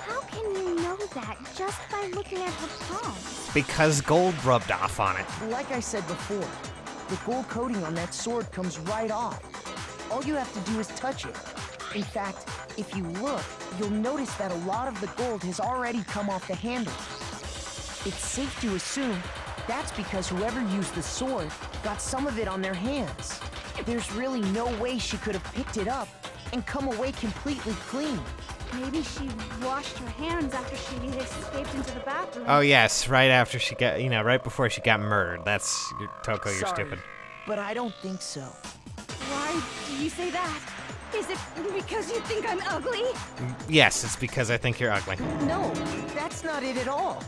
How can you know that just by looking at her palms? Because gold rubbed off on it. Like I said before, the gold coating on that sword comes right off. All you have to do is touch it. In fact, if you look, you'll notice that a lot of the gold has already come off the handle. It's safe to assume that's because whoever used the sword got some of it on their hands. There's really no way she could have picked it up and come away completely clean. Maybe she washed her hands after she escaped into the bathroom. Oh yes, right after she got, right before she got murdered. That's Toko, you're Sorry, stupid. but I don't think so. Why do you say that? Is it because you think I'm ugly? Yes, it's because I think you're ugly. No, that's not it at all.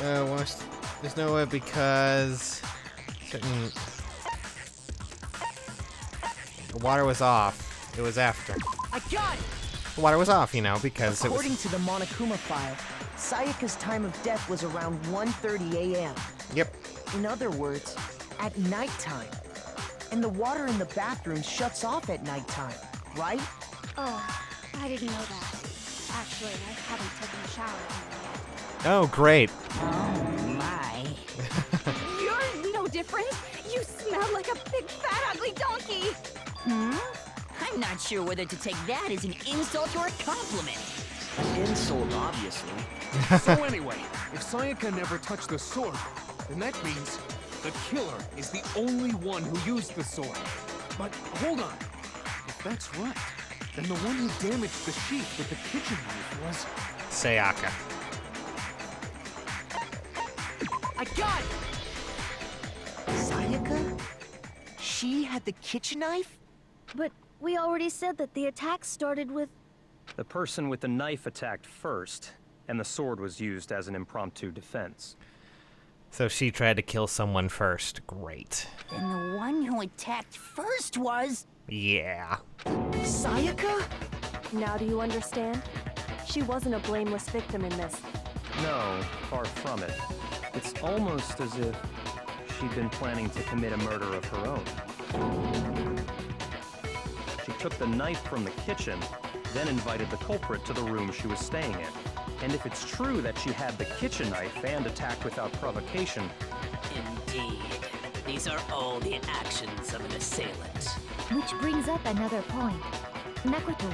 There's no way because certain the water was off. It was after. I got it! The water was off, because According to the Monokuma file, Sayaka's time of death was around 1:30 a.m. Yep. In other words, at nighttime. And the water in the bathroom shuts off at nighttime, right? Oh, I didn't know that. Actually, I haven't taken a shower yet. Oh, great. Oh, my. You're no different. You smell like a big, fat, ugly donkey. I'm not sure whether to take that as an insult or a compliment. An insult, obviously. So anyway, if Sayaka never touched the sword, then that means the killer is the only one who used the sword. But hold on. If that's right, then the one who damaged the sheath with the kitchen knife was... Sayaka. I got it! Sayaka? She had the kitchen knife? But we already said that the attack started with... The person with the knife attacked first, and the sword was used as an impromptu defense. So she tried to kill someone first. Great. Then the one who attacked first was... Yeah. Sayaka? Now do you understand? She wasn't a blameless victim in this. No, far from it. It's almost as if she'd been planning to commit a murder of her own. She took the knife from the kitchen, then invited the culprit to the room she was staying in. And if it's true that she had the kitchen knife and attacked without provocation... Indeed. These are all the actions of an assailant. Which brings up another point. Makoto,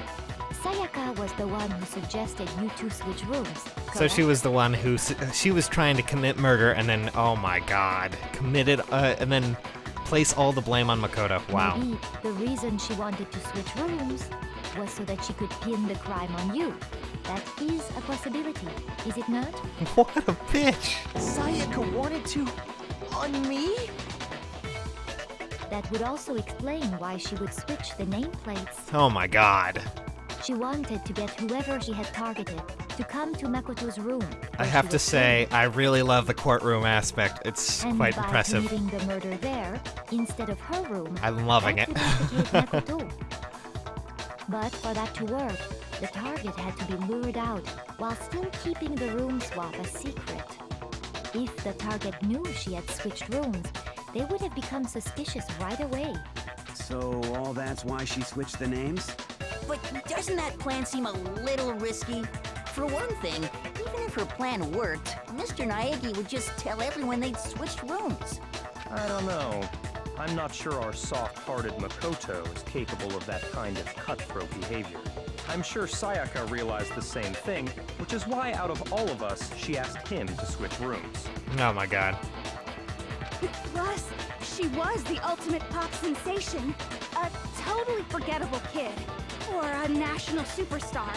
Sayaka was the one who suggested you two switch rooms, correct? So she was the one who... She was trying to commit murder and then, oh my god, committed... and then place all the blame on Makoto. Wow. Maybe the reason she wanted to switch rooms was so that she could pin the crime on you. That is a possibility, is it not? What a bitch! Sayaka wanted to... on me? That would also explain why she would switch the nameplates. Oh my god. She wanted to get whoever she had targeted to come to Makoto's room. I have to say, I really love the courtroom aspect. It's and quite by impressive. committing the murder there, instead of her room, I'm loving it. Makoto. But for that to work, the target had to be lured out while still keeping the room swap a secret. If the target knew she had switched rooms, they would have become suspicious right away. So all that's why she switched the names? But doesn't that plan seem a little risky? For one thing, even if her plan worked, Mr. Naegi would just tell everyone they'd switched rooms. I don't know. I'm not sure our soft-hearted Makoto is capable of that kind of cutthroat behavior. I'm sure Sayaka realized the same thing, which is why out of all of us, she asked him to switch rooms. Oh my god. Plus, she was the ultimate pop sensation. A totally forgettable kid. Or a national superstar.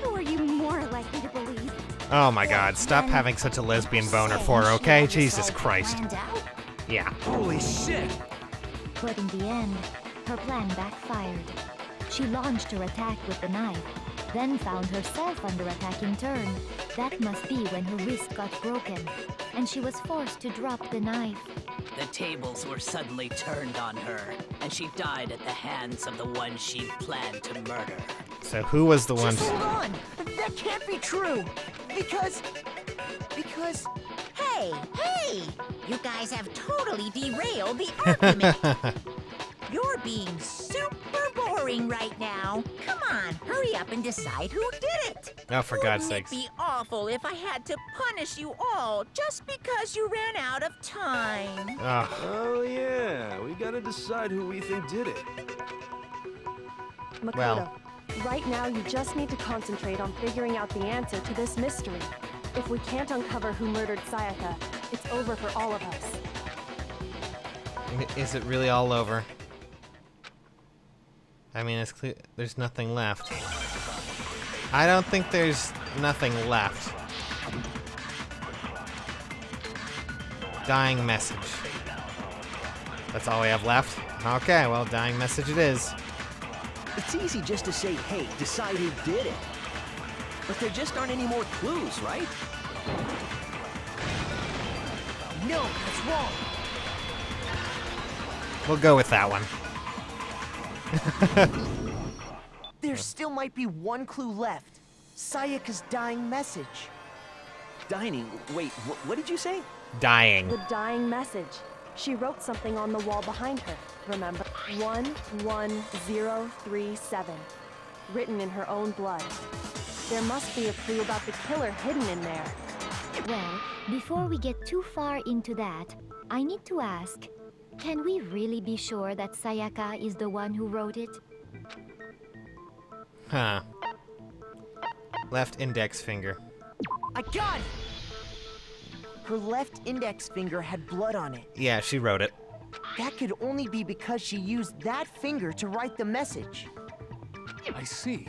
Who are you more likely to believe? Oh my god, stop having such a lesbian boner for her, okay? Jesus Christ. Yeah. Holy shit! But in the end, her plan backfired. She launched her attack with the knife, then found herself under attack in turn. That must be when her wrist got broken, and she was forced to drop the knife. The tables were suddenly turned on her, and she died at the hands of the one she'd planned to murder. So who was the one... Just hold on! That can't be true! Because... Hey! You guys have totally derailed the argument. You're being super boring right now. Come on, hurry up and decide who did it. Oh, for God's sakes. Wouldn't it be awful if I had to punish you all just because you ran out of time? Oh yeah, we gotta decide who we think did it. Makoto, Well. right now you just need to concentrate on figuring out the answer to this mystery. If we can't uncover who murdered Sayaka, it's over for all of us. Is it really all over? I mean, it's clear there's nothing left. I don't think there's nothing left. Dying message. That's all we have left? Okay, well, dying message it is. It's easy just to say, hey, decide who did it. But there just aren't any more clues, right? No, that's wrong. We'll go with that one. There still might be one clue left. Sayaka's dying message. Dining? Wait, what did you say? Dying. The dying message. She wrote something on the wall behind her, remember? 11037. Written in her own blood. There must be a clue about the killer hidden in there. Well, before we get too far into that, I need to ask, can we really be sure that Sayaka is the one who wrote it? Huh. Left index finger. I got it! Her left index finger had blood on it. Yeah, she wrote it. That could only be because she used that finger to write the message. I see.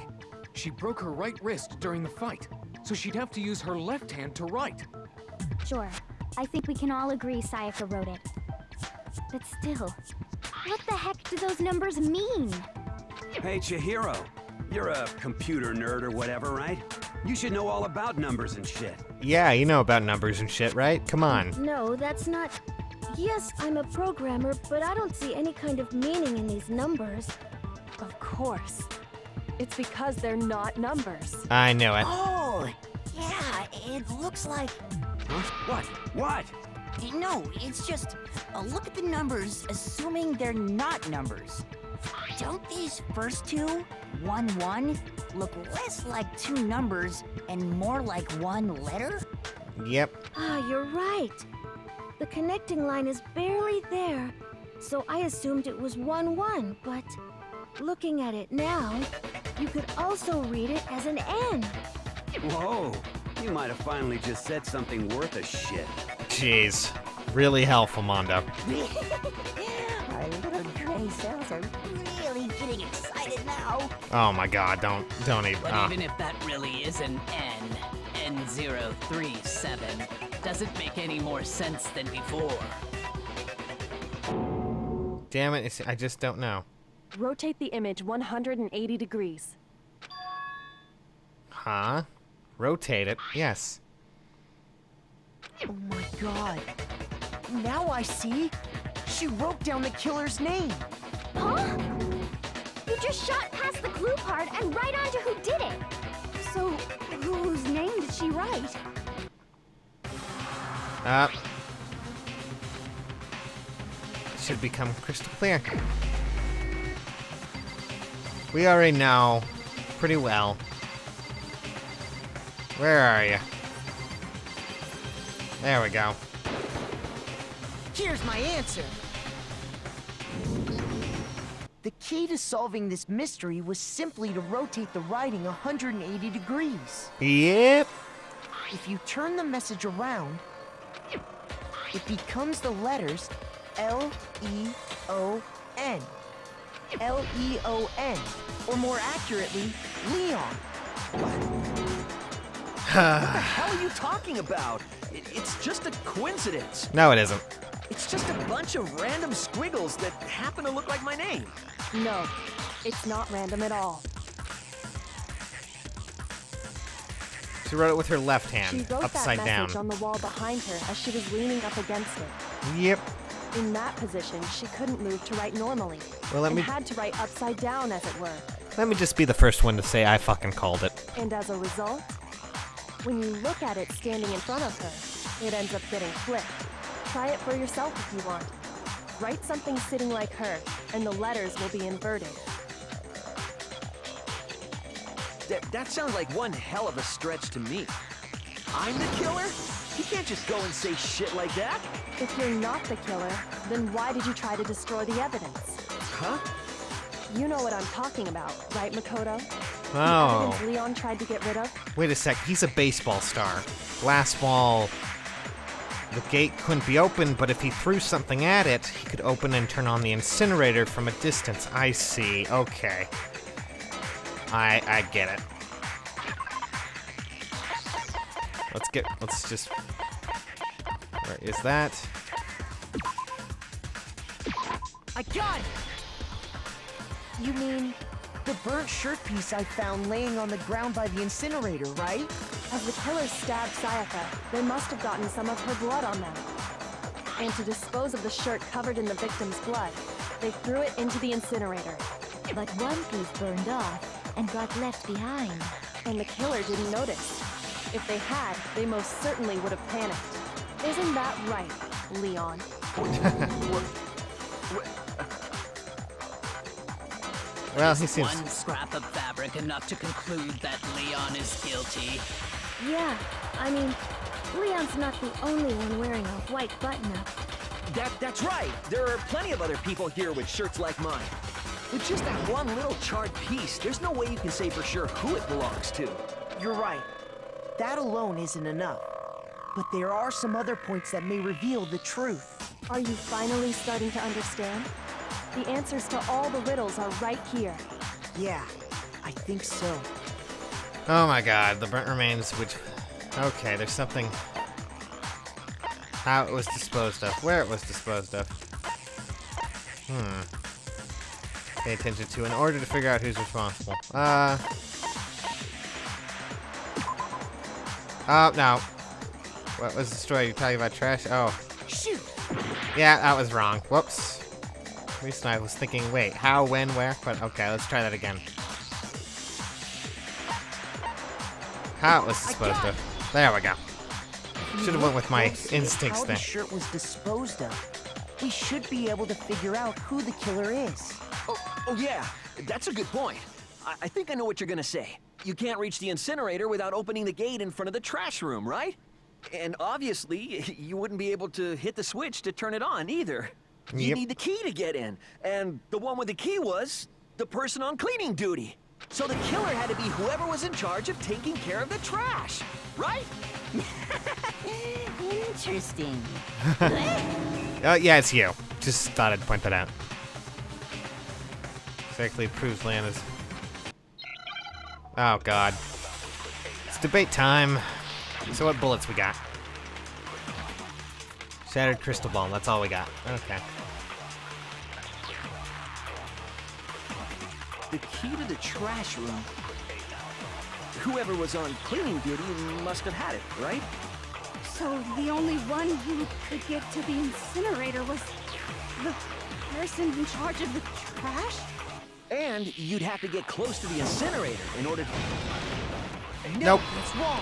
She broke her right wrist during the fight, so she'd have to use her left hand to write. Sure. I think we can all agree Sayaka wrote it. But still, what the heck do those numbers mean? Hey, Chihiro. You're a computer nerd or whatever, right? You should know all about numbers and shit. Yeah, you know about numbers and shit, right? Come on. No, that's not... Yes, I'm a programmer, but I don't see any kind of meaning in these numbers. Of course. It's because they're not numbers. I know it. Oh, yeah, it looks like... Huh? What? No, it's just, look at the numbers, assuming they're not numbers. Don't these first two, 1-1, look less like two numbers and more like one letter? Yep. Ah, you're right. The connecting line is barely there, so I assumed it was 1-1, but looking at it now, you could also read it as an N. Whoa, you might have finally just said something worth a shit. Jeez. Really helpful, Mondo. Our little gray cells are really getting excited now. Oh my god, don't even. But even if that really is an N037, doesn't make any more sense than before. Damn it, I just don't know. Rotate the image 180 degrees. Huh? Rotate it, yes. Oh my god. Now I see. She wrote down the killer's name. Huh? You just shot past the clue part and right onto who did it. So, whose name did she write? Should become crystal clear. We already know pretty well. Where are you? There we go. Here's my answer. The key to solving this mystery was simply to rotate the writing 180 degrees. Yep. If you turn the message around, it becomes the letters L-E-O-N. L-E-O-N. Or more accurately, Leon. What the hell are you talking about? It's just a coincidence. No, it isn't. It's just a bunch of random squiggles that happen to look like my name. No, it's not random at all. She wrote it with her left She hand, wrote upside that down. message on the wall behind her as she was leaning up against it. Yep. In that position, she couldn't move to write normally. Well, let and me- had to write upside down, as it were. Let me just be the first one to say I fucking called it. And as a result, when you look at it standing in front of her, it ends up getting flipped. Try it for yourself if you want. Write something sitting like her, and the letters will be inverted. That sounds like one hell of a stretch to me. I'm the killer? You can't just go and say shit like that. If you're not the killer, then why did you try to destroy the evidence? Huh? You know what I'm talking about, right, Makoto? The Oh. evidence Leon tried to get rid of? Wait a sec, he's a baseball star. Glass ball the gate couldn't be opened, but if he threw something at it, he could open and turn on the incinerator from a distance. I see. Okay. I get it. Let's just... Where is that? I got it! You mean the burnt shirt piece I found laying on the ground by the incinerator, right? As the killer stabbed Sayaka, they must have gotten some of her blood on them. And to dispose of the shirt covered in the victim's blood, they threw it into the incinerator. But one piece burned off and got left behind. And the killer didn't notice. If they had, they most certainly would have panicked. Isn't that right, Leon? Well, he seems... One scrap of fabric enough to conclude that Leon is guilty. Yeah, I mean, Leon's not the only one wearing a white button-up. That's right. There are plenty of other people here with shirts like mine. With just that one little charred piece, there's no way you can say for sure who it belongs to. You're right. That alone isn't enough. But there are some other points that may reveal the truth. Are you finally starting to understand? The answers to all the riddles are right here. Yeah, I think so. Oh my god, the burnt remains, which... Okay, there's something... How it was disposed of. Where it was disposed of. Pay attention to in order to figure out who's responsible. Oh, no. What was the story? You're talking about trash? Oh. Shoot! Yeah, that was wrong. Whoops. At least I was thinking, wait, how, when, where? But okay, let's try that again. How it was disposed of. There we go. Should have went with my instincts there. How the shirt was disposed of, we should be able to figure out who the killer is. Oh yeah, that's a good point. I think I know what you're gonna say. You can't reach the incinerator without opening the gate in front of the trash room, right? And obviously, you wouldn't be able to hit the switch to turn it on either. You need the key to get in, and the one with the key was the person on cleaning duty. So the killer had to be whoever was in charge of taking care of the trash, right? Interesting. Yeah, it's you. Just thought I'd point that out. Exactly proves Leon is... Oh, God. It's debate time. So what bullets we got? Shattered crystal ball, that's all we got. Okay. The key to the trash room. Whoever was on cleaning duty must have had it, right? So the only one who could get to the incinerator was the person in charge of the trash? And you'd have to get close to the incinerator in order to... Nope. That's wrong.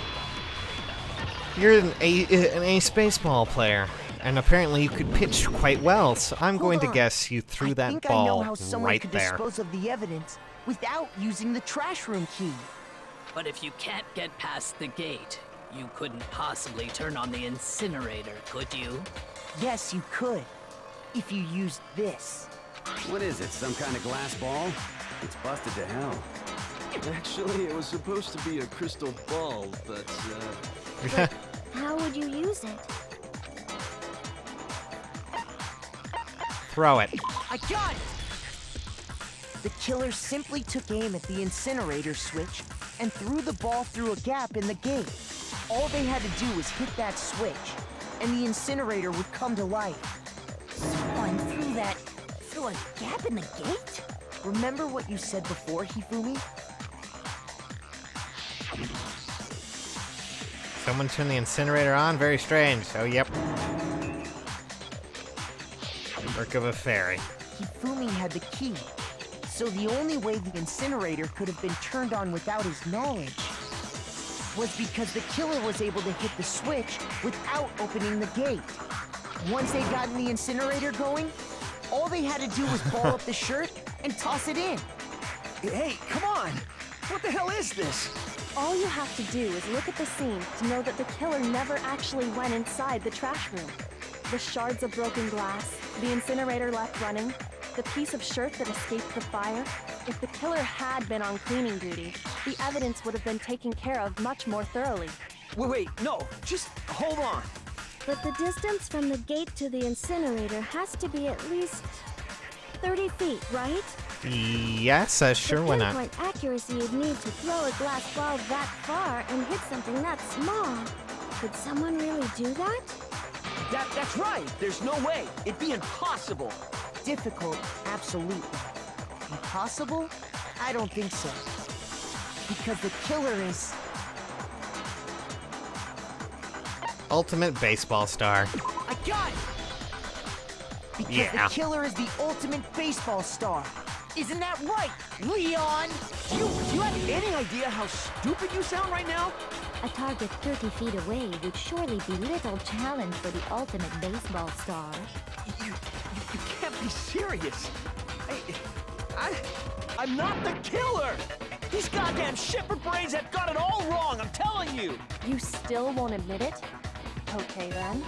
You're an ace baseball player, and apparently you could pitch quite well, so I'm going to guess you threw that I ball know how someone right could there. dispose of the evidence without using the trash room key. But if you can't get past the gate, you couldn't possibly turn on the incinerator, could you? Yes, you could. If you used this. What is it, some kind of glass ball? It's busted to hell. Actually, it was supposed to be a crystal ball, but, But how would you use it? Throw it. I got it! The killer simply took aim at the incinerator switch and threw the ball through a gap in the gate. All they had to do was hit that switch, and the incinerator would come to life. Someone threw a gap in the gate? Remember what you said before, Hifumi? Someone turned the incinerator on? Very strange. Oh, yep. Work of a fairy. Hifumi had the key, so the only way the incinerator could have been turned on without his knowledge was because the killer was able to hit the switch without opening the gate. Once they got in the incinerator going, all they had to do was ball up the shirt and toss it in. Hey, come on! What the hell is this? All you have to do is look at the scene to know that the killer never actually went inside the trash room. The shards of broken glass, the incinerator left running, the piece of shirt that escaped the fire. If the killer had been on cleaning duty, the evidence would have been taken care of much more thoroughly. Wait, no, just hold on. But the distance from the gate to the incinerator has to be at least 30 feet, right? Yes, sure, why not? The pinpoint accuracy you'd need to throw a glass ball that far and hit something that small. Could someone really do that? That's right. There's no way. It'd be impossible. Difficult, absolutely. Impossible? I don't think so. Because the killer is... Ultimate baseball star. I got it! Because Yeah. the killer is the ultimate baseball star. Isn't that right, Leon? Do you have any idea how stupid you sound right now? A target 30 feet away would surely be little challenge for the ultimate baseball star. You can't be serious. I'm not the killer! These goddamn shepherd brains have got it all wrong, I'm telling you! You still won't admit it? Okay then.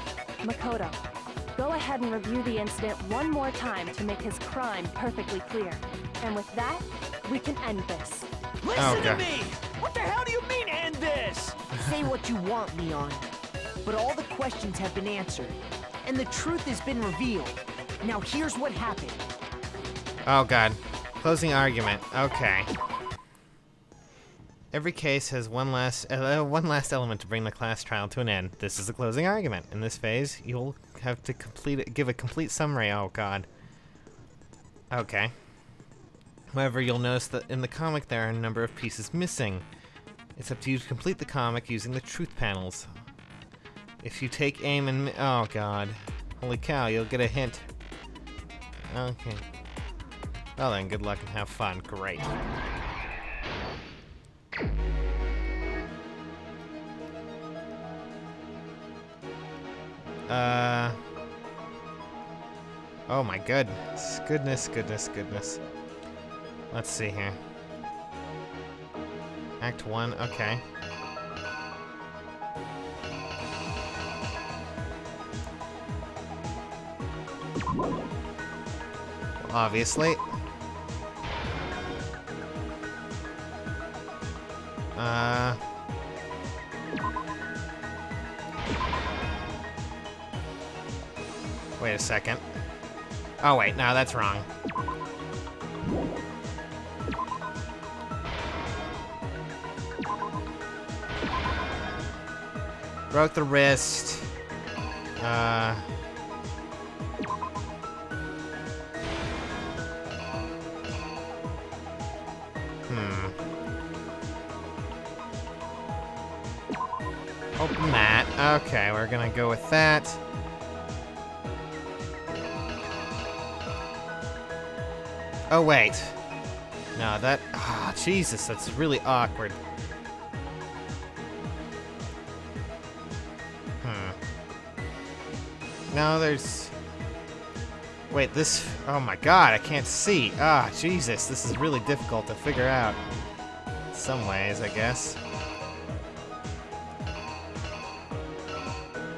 Makoto, go ahead and review the incident one more time to make his crime perfectly clear. And with that, we can end this. Listen to me! What the hell do you mean, end this? Say what you want, Leon. But all the questions have been answered. And the truth has been revealed. Now here's what happened. Oh god. Closing argument. Okay. Every case has one last element to bring the class trial to an end. This is the closing argument. In this phase, you'll have to give a complete summary. Oh god. Okay. However, you'll notice that in the comic there are a number of pieces missing. It's up to you to complete the comic using the truth panels. If you take aim and oh god. Holy cow, you'll get a hint. Okay. Well then, good luck and have fun. Great. Oh my goodness. Goodness. Let's see here. Act 1, okay. Obviously. Wait a second. Oh wait, no, that's wrong. Broke the wrist. Open that. Okay, we're gonna go with that. Oh, wait. No, that... Ah, Jesus, that's really awkward. No, there's... Wait, this... Oh my god, I can't see. Ah, Jesus, this is really difficult to figure out. In some ways, I guess.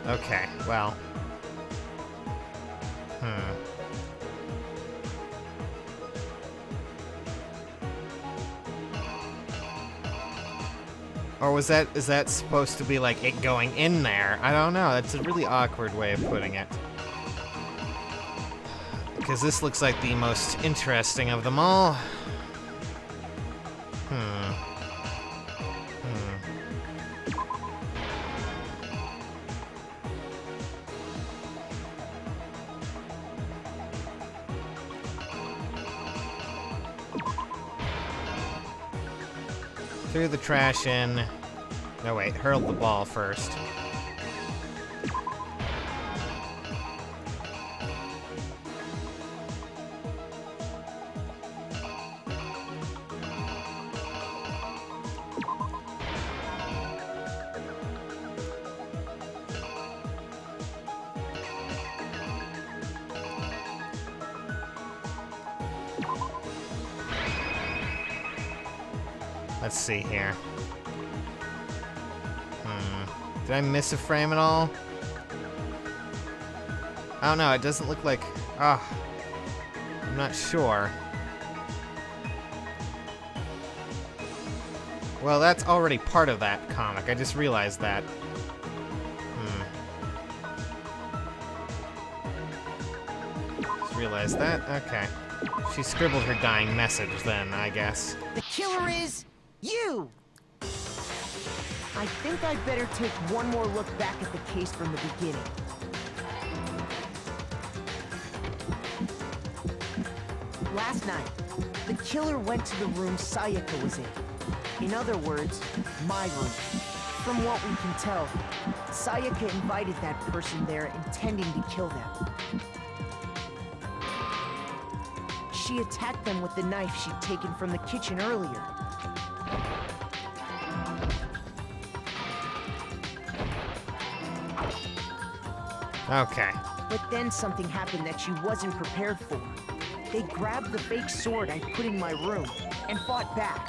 Okay, well... Or is that supposed to be like it going in there? I don't know, that's a really awkward way of putting it. Because this looks like the most interesting of them all. Threw the trash in. No, wait, hurled the ball first. Let's see here. Did I miss a frame at all? I don't know, it doesn't look like... I'm not sure. Well, that's already part of that comic. I just realized that. Just realized that. Okay. She scribbled her dying message then, I guess. The killer is you! I think I'd better take one more look back at the case from the beginning. Last night, the killer went to the room Sayaka was in. In other words, my room. From what we can tell, Sayaka invited that person there intending to kill them. She attacked them with the knife she'd taken from the kitchen earlier. Okay. But then something happened that she wasn't prepared for. They grabbed the fake sword I put in my room and fought back.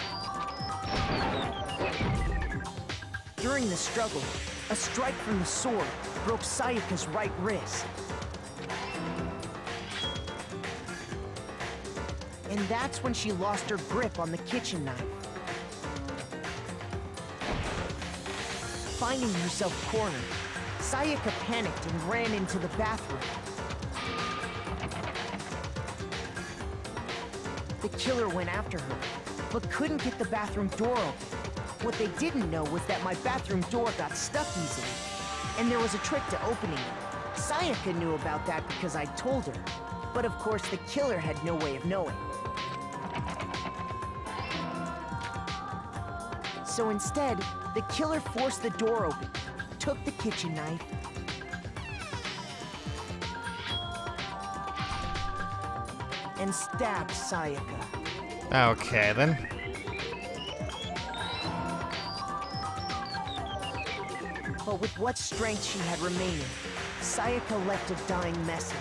During the struggle, a strike from the sword broke Sayaka's right wrist. And that's when she lost her grip on the kitchen knife. Finding herself cornered, Sayaka panicked and ran into the bathroom. The killer went after her, but couldn't get the bathroom door open. What they didn't know was that my bathroom door got stuck easily, and there was a trick to opening it. Sayaka knew about that because I told her, but of course the killer had no way of knowing. So instead, the killer forced the door open, took the kitchen knife, and stabbed Sayaka. Okay, then. But with what strength she had remaining, Sayaka left a dying message.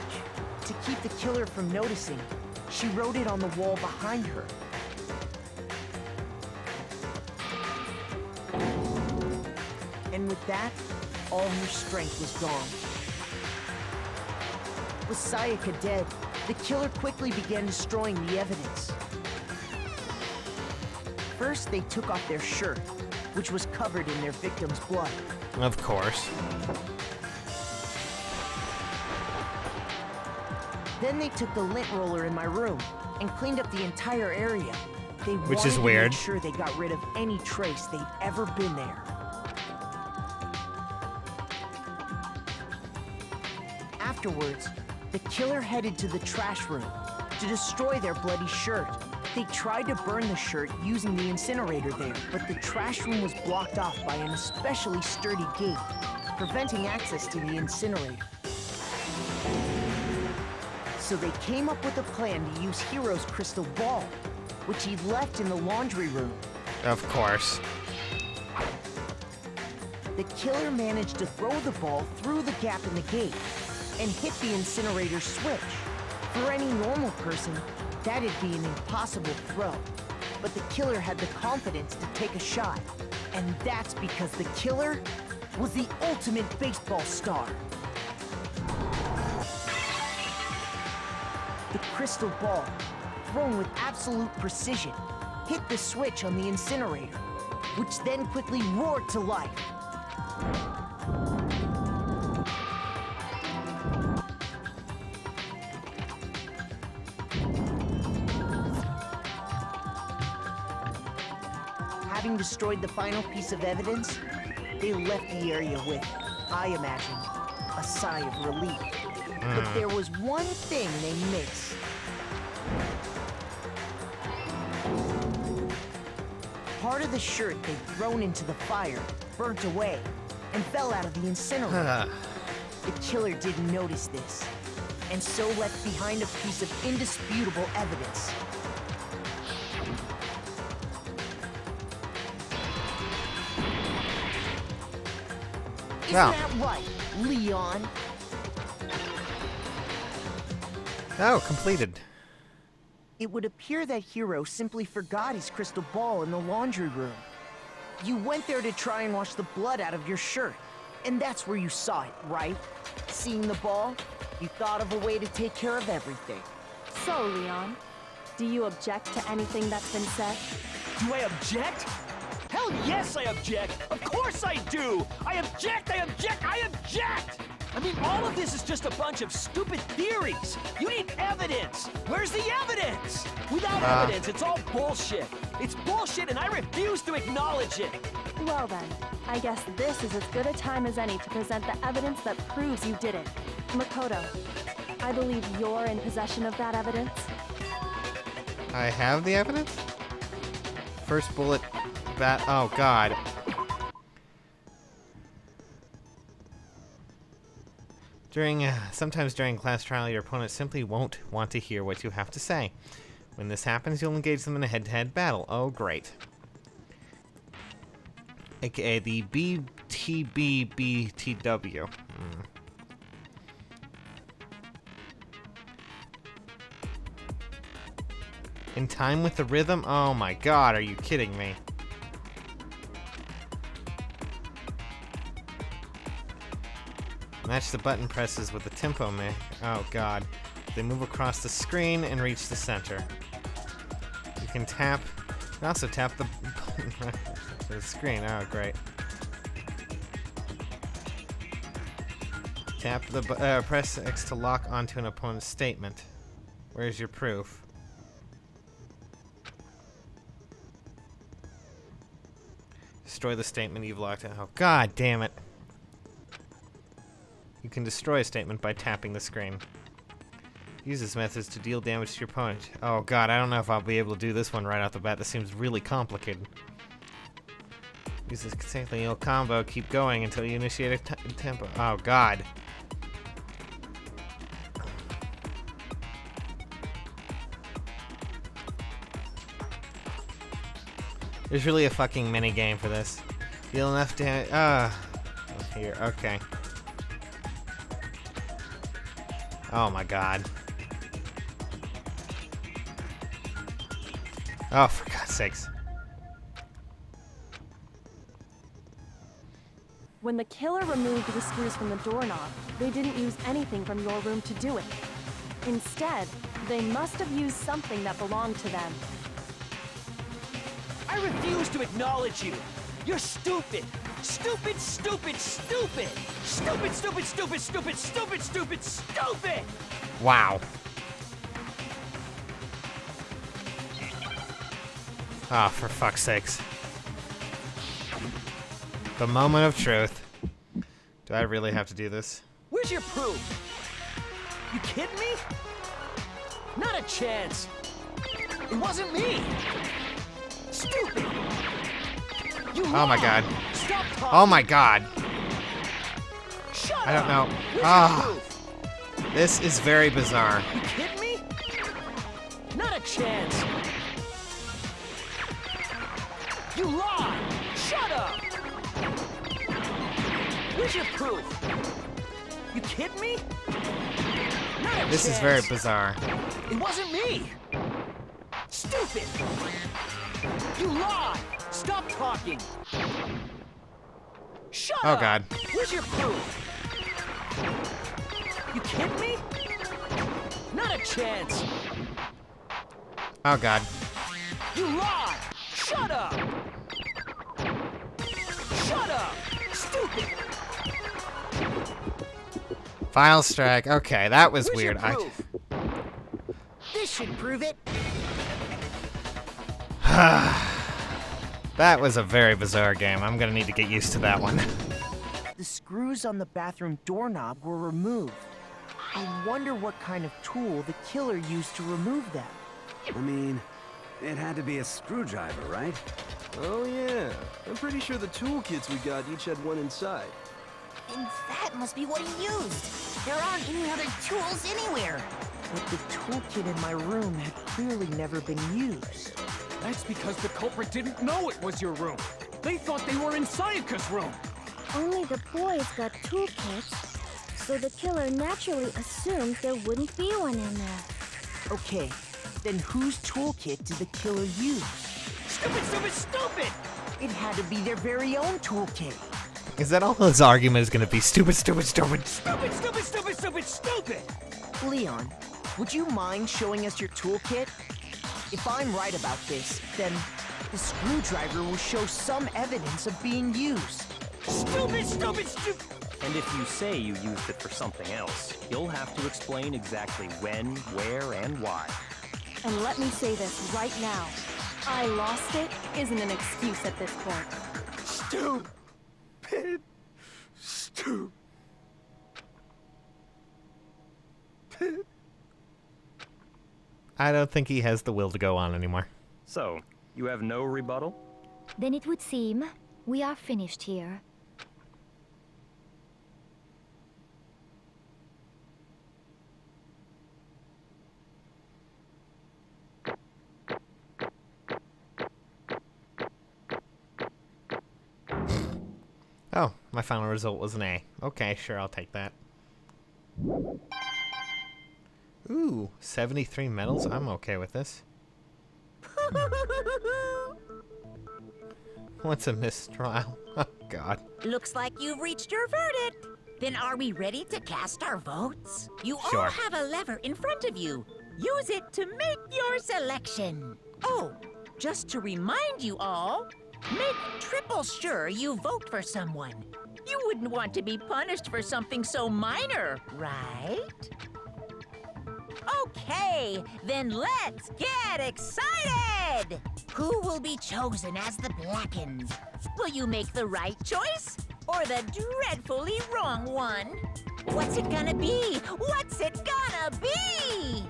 To keep the killer from noticing, she wrote it on the wall behind her. And with that, all her strength was gone. With Sayaka dead, the killer quickly began destroying the evidence. First, they took off their shirt, which was covered in their victim's blood. Of course. Then they took the lint roller in my room and cleaned up the entire area. They Which is wanted weird. to make sure they got rid of any trace they'd ever been there. Afterwards, the killer headed to the trash room to destroy their bloody shirt. They tried to burn the shirt using the incinerator there, but the trash room was blocked off by an especially sturdy gate, preventing access to the incinerator. So they came up with a plan to use Hiro's crystal ball, which he'd left in the laundry room. Of course. The killer managed to throw the ball through the gap in the gate and hit the incinerator switch. For any normal person, that'd be an impossible throw. But the killer had the confidence to take a shot. And that's because the killer was the ultimate baseball star. The crystal ball, thrown with absolute precision, hit the switch on the incinerator, which then quickly roared to life. Having destroyed the final piece of evidence, they left the area with, I imagine, a sigh of relief. But there was one thing they missed. Part of the shirt they'd thrown into the fire burnt away and fell out of the incinerator. The killer didn't notice this, and so left behind a piece of indisputable evidence. Isn't that right, Leon? Oh, completed. It would appear that Hiro simply forgot his crystal ball in the laundry room. You went there to try and wash the blood out of your shirt, and that's where you saw it, right? Seeing the ball, you thought of a way to take care of everything. So, Leon, do you object to anything that's been said? Do I object? Hell yes, I object! Of course I do! I object! I object! I object! I mean, all of this is just a bunch of stupid theories. You need evidence. Where's the evidence? Without evidence, it's all bullshit. It's bullshit, and I refuse to acknowledge it. Well then, I guess this is as good a time as any to present the evidence that proves you did it. Makoto, I believe you're in possession of that evidence. I have the evidence? First bullet, oh god. Sometimes during class trial, your opponent simply won't want to hear what you have to say. When this happens, you'll engage them in a head-to-head battle. Oh, great. AKA the BTB-BTW. In time with the rhythm? Oh my god, are you kidding me? Match the button presses with the tempo mix. Oh god. They move across the screen and reach the center. You can tap. You can also tap the button to the screen. Oh, great. Tap the press X to lock onto an opponent's statement. Where's your proof? Destroy the statement you've locked in. Oh, god damn it. You can destroy a statement by tapping the screen. Use this method to deal damage to your opponent. Oh god, I don't know if I'll be able to do this one right off the bat. This seems really complicated. Use this consecutively combo. Keep going until you initiate a tempo. Oh god. There's really a fucking mini game for this. Deal enough damage. Here, okay. Oh my god. Oh, for God's sakes. When the killer removed the screws from the doorknob, they didn't use anything from your room to do it. Instead, they must have used something that belonged to them. I refuse to acknowledge you. You're stupid. Stupid, stupid, stupid. Stupid, stupid, stupid, stupid, stupid, stupid, stupid. Wow. Ah, for fuck's sakes. The moment of truth. Do I really have to do this? Where's your proof? You kidding me? Not a chance. It wasn't me. Stupid. You oh my god. Stop talking. Oh my god. Shut I don't know. Where's Ah. your proof? This is very bizarre. You kidding me? Not a chance. You lied. Shut up. Where's your proof? You kidding me? Not a This chance. is very bizarre. It wasn't me. Stupid. You lied. Stop talking. Shut up. Oh god. Where's your proof? You kidding me? Not a chance. Oh god. You lied. Shut up. Shut up. Stupid. File strike. Okay, that was Where's your weird. proof? This should prove it. That was a very bizarre game. I'm gonna need to get used to that one. The screws on the bathroom doorknob were removed. I wonder what kind of tool the killer used to remove them. I mean, it had to be a screwdriver, right? Oh yeah, I'm pretty sure the toolkits we got each had one inside. And that must be what he used. There aren't any other tools anywhere. But the toolkit in my room had clearly never been used. That's because the culprit didn't know it was your room. They thought they were in Sayaka's room. Only the boys got toolkits, so the killer naturally assumed there wouldn't be one in there. Okay, then whose toolkit did the killer use? Stupid, stupid, stupid! It had to be their very own toolkit. Is that all his argument is gonna be? Stupid, stupid, stupid. Stupid, stupid, stupid, stupid, stupid! Leon, would you mind showing us your toolkit? If I'm right about this, then the screwdriver will show some evidence of being used. Stupid, stupid, stupid! And if you say you used it for something else, you'll have to explain exactly when, where, and why. And let me say this right now. I lost it isn't an excuse at this point. Stupid. Stupid. I don't think he has the will to go on anymore. So, you have no rebuttal? Then it would seem we are finished here. Oh, my final result was an A. Okay, sure, I'll take that. Ooh, 73 medals? I'm okay with this. What's a mistrial? Oh, God. Looks like you've reached your verdict. Then are we ready to cast our votes? You Sure. all have a lever in front of you. Use it to make your selection. Oh, just to remind you all, make triple sure you vote for someone. You wouldn't want to be punished for something so minor, right? Okay, then let's get excited! Who will be chosen as the Blackened? Will you make the right choice or the dreadfully wrong one? What's it gonna be? What's it gonna be?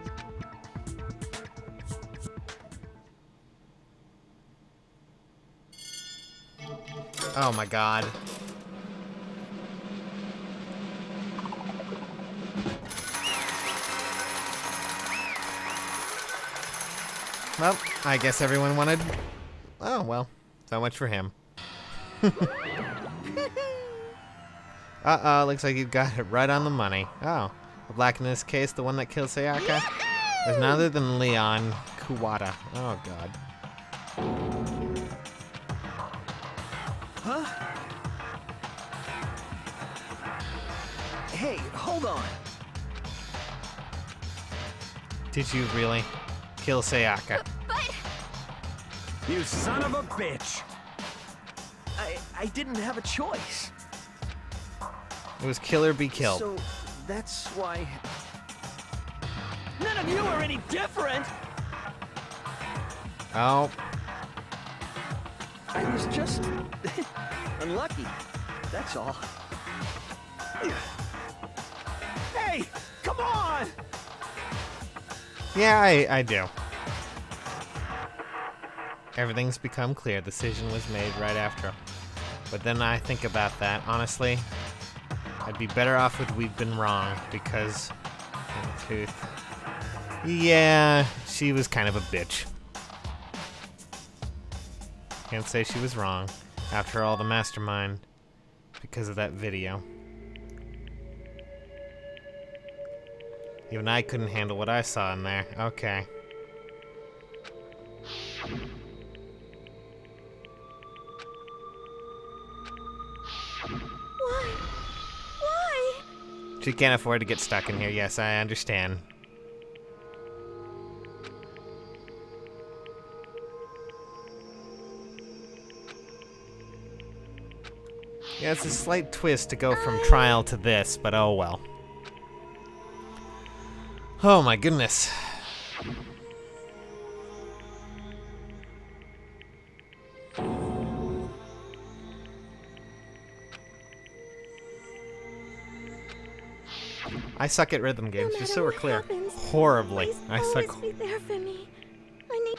Oh my God. Well, I guess everyone wanted... Oh, well. So much for him. Uh-oh, looks like you got it right on the money. Oh, the black in this case, the one that killed Sayaka, is none other than Leon Kuwata. Oh, God. Huh? Hey, hold on. Did you really kill Sayaka? You son of a bitch! I didn't have a choice. It was kill or be killed. So, that's why... None of you are any different! Oh. I was just... unlucky. That's all. Hey! Come on! Yeah, I do. Everything's become clear. Decision was made right after. But then I think about that. Honestly, I'd be better off if we'd been wrong, because... Yeah, she was kind of a bitch. Can't say she was wrong. After all, the mastermind. Because of that video. Even I couldn't handle what I saw in there. Okay. Why? She can't afford to get stuck in here. Yes, I understand. Yeah, it's a slight twist to go from trial to this, but oh well. Oh my goodness. I suck at rhythm games, just so we're clear. Horribly. I suck. Be there for me. I need.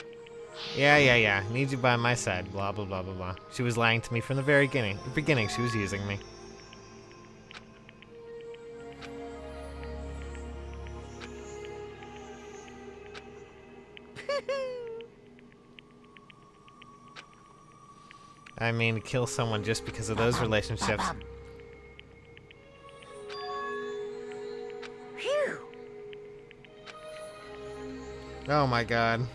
Yeah. Need you by my side. Blah, blah, blah, blah, blah. She was lying to me from the very beginning. She was using me. I mean, to kill someone just because of those relationships. Oh my god.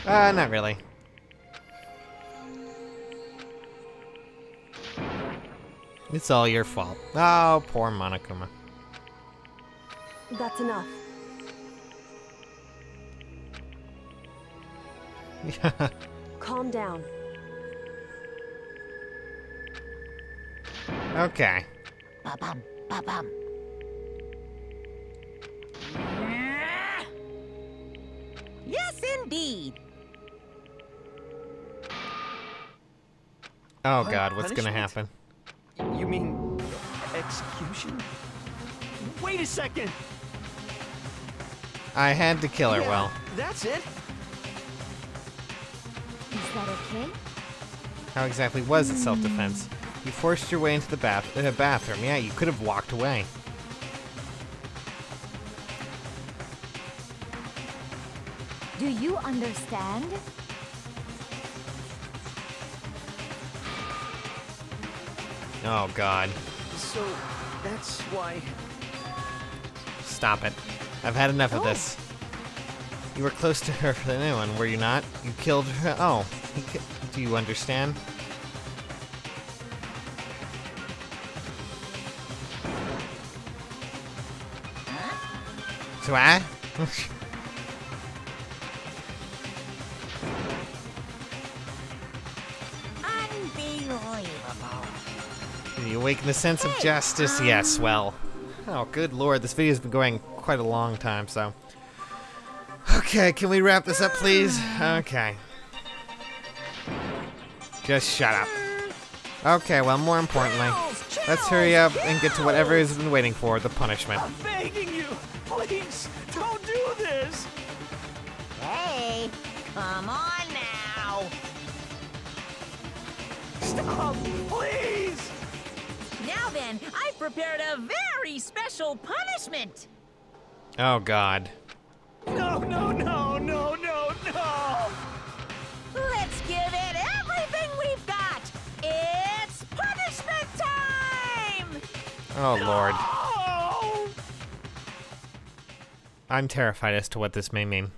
Not really. It's all your fault. Oh, poor Monokuma. That's enough. Yeah. Calm down. Okay. Ba-bum, ba-bum. Yes, indeed. Oh god, what's gonna Punishment? happen? You mean execution? Wait a second! I had to kill her, Yeah, well. that's it. Is that okay? How exactly was it self-defense? You forced your way into the bathroom. Yeah, you could have walked away. Do you understand? Oh god. So, that's why... Stop it. I've had enough of this. You were close to her than anyone, were you not? You killed her. Oh. Do you understand? So I? You awaken the sense of justice? Yes, well. Oh, good lord, this video's been going quite a long time, so. Okay, can we wrap this up, please? Okay. Just shut up. Okay, well, more importantly, let's hurry up and get to whatever has been waiting for, the punishment. I'm begging you! Please, don't do this! Hey, come on now. Stop, please! Now then, I prepared a very special punishment. Oh, God. No, no, no, no, no, no! Let's give it everything we've got. It's punishment time! Oh, Lord. Oh! I'm terrified as to what this may mean.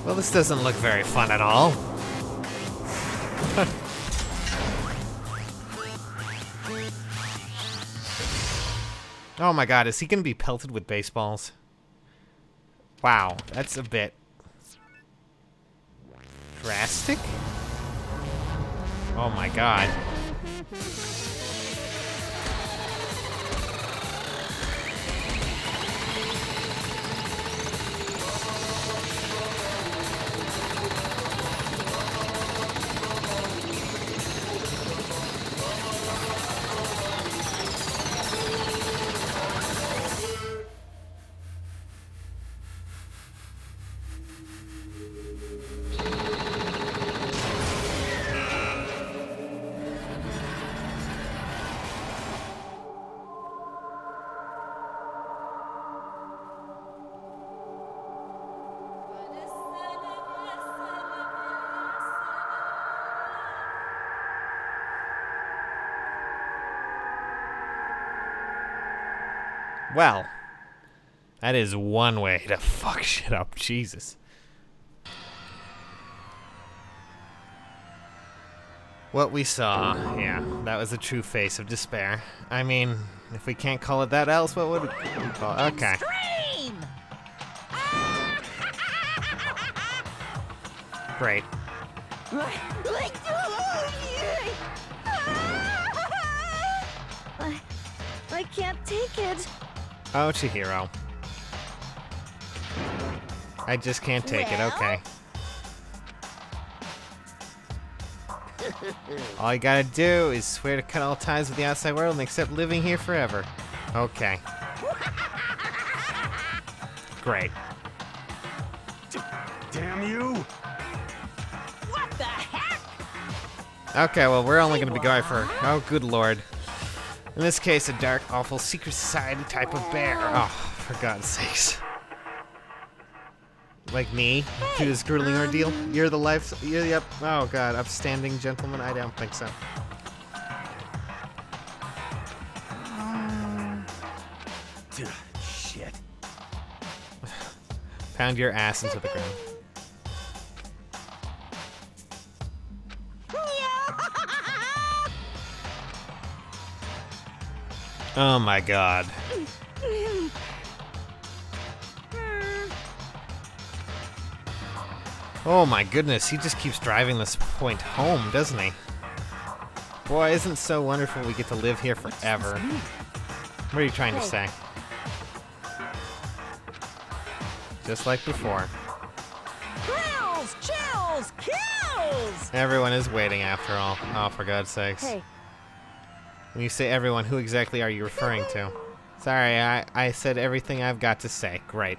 Well, this doesn't look very fun at all. Oh my god, is he gonna be pelted with baseballs? Wow, that's a bit drastic? Oh my god. Well, that is one way to fuck shit up, Jesus. What we saw, yeah, that was a true face of despair. I mean, if we can't call it that else, what would we call it? Okay. Extreme! Great. I can't take it. Oh, Chihiro. I just can't take it, okay. All you gotta do is swear to cut all ties with the outside world and accept living here forever. Okay. Great. Damn you! What the heck? Okay, well, we're only gonna be going for... Oh, good lord. In this case, a dark, awful, secret society type of bear. Oh, for God's sakes. Like me, to this grueling ordeal? You're the yep. Oh God, upstanding gentleman? I don't think so. Shit. Pound your ass into the ground. Oh my god. Oh my goodness, he just keeps driving this point home, doesn't he? Boy, isn't it so wonderful we get to live here forever. What are you trying to say? Just like before. Thrills, chills, kills! Everyone is waiting after all. Oh, for God's sakes. Hey. When you say everyone, who exactly are you referring to? Sorry, I said everything I've got to say. Great.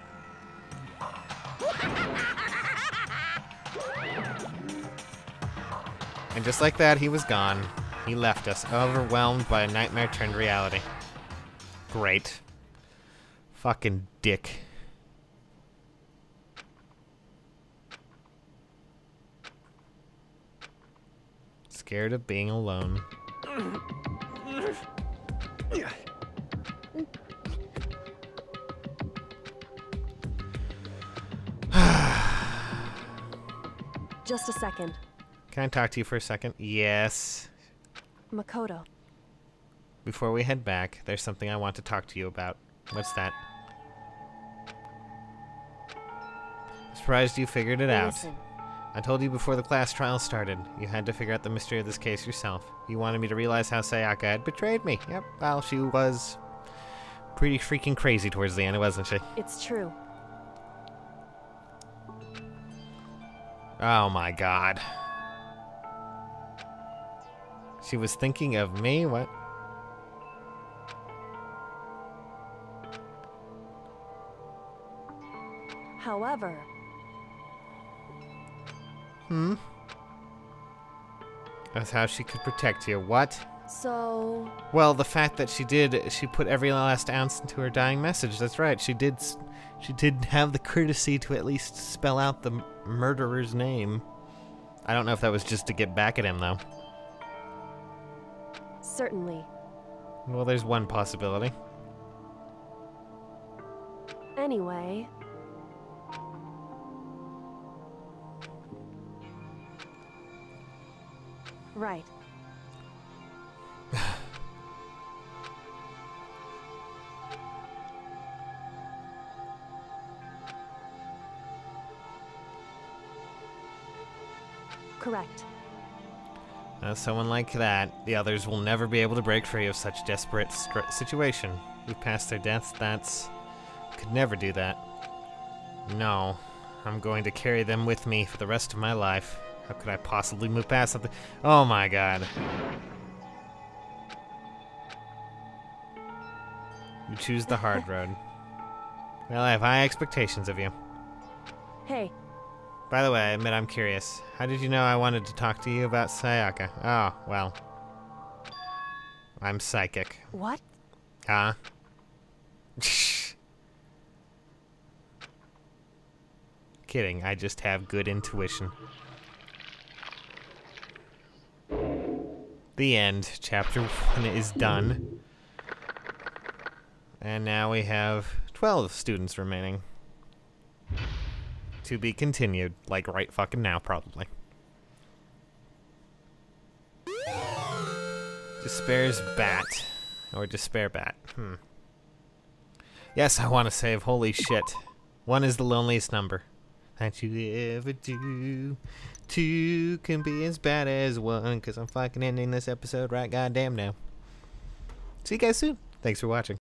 And just like that, he was gone. He left us, overwhelmed by a nightmare turned reality. Great. Fucking dick. Scared of being alone. Just a second. Can I talk to you for a second? Yes. Makoto. Before we head back, there's something I want to talk to you about. What's that? Surprised you figured it out. Listen. I told you before the class trial started. You had to figure out the mystery of this case yourself. You wanted me to realize how Sayaka had betrayed me. Yep, well, she was pretty freaking crazy towards the end, wasn't she? It's true. Oh my god. She was thinking of me? What? However... That's how she could protect you. What? So... Well, the fact that she put every last ounce into her dying message. That's right. She did have the courtesy to at least spell out the murderer's name. I don't know if that was just to get back at him, though. Certainly. Well, there's one possibility. Anyway... Right. Correct. Someone like that, the others will never be able to break free of such desperate situation. We've passed their deaths, could never do that. No. I'm going to carry them with me for the rest of my life. How could I possibly move past something? Oh my god. You choose the hard road. Well, I have high expectations of you. Hey. By the way, I admit I'm curious. How did you know I wanted to talk to you about Sayaka? Oh, well. I'm psychic. What? Huh? Kidding, I just have good intuition. The end. Chapter 1 is done. And now we have 12 students remaining. To be continued. Like right fucking now, probably. Despair's bat. Or despair bat. Yes, I want to save. Holy shit. 1 is the loneliest number that you ever do. 2 can be as bad as 1, because I'm fucking ending this episode right goddamn now. See you guys soon. Thanks for watching.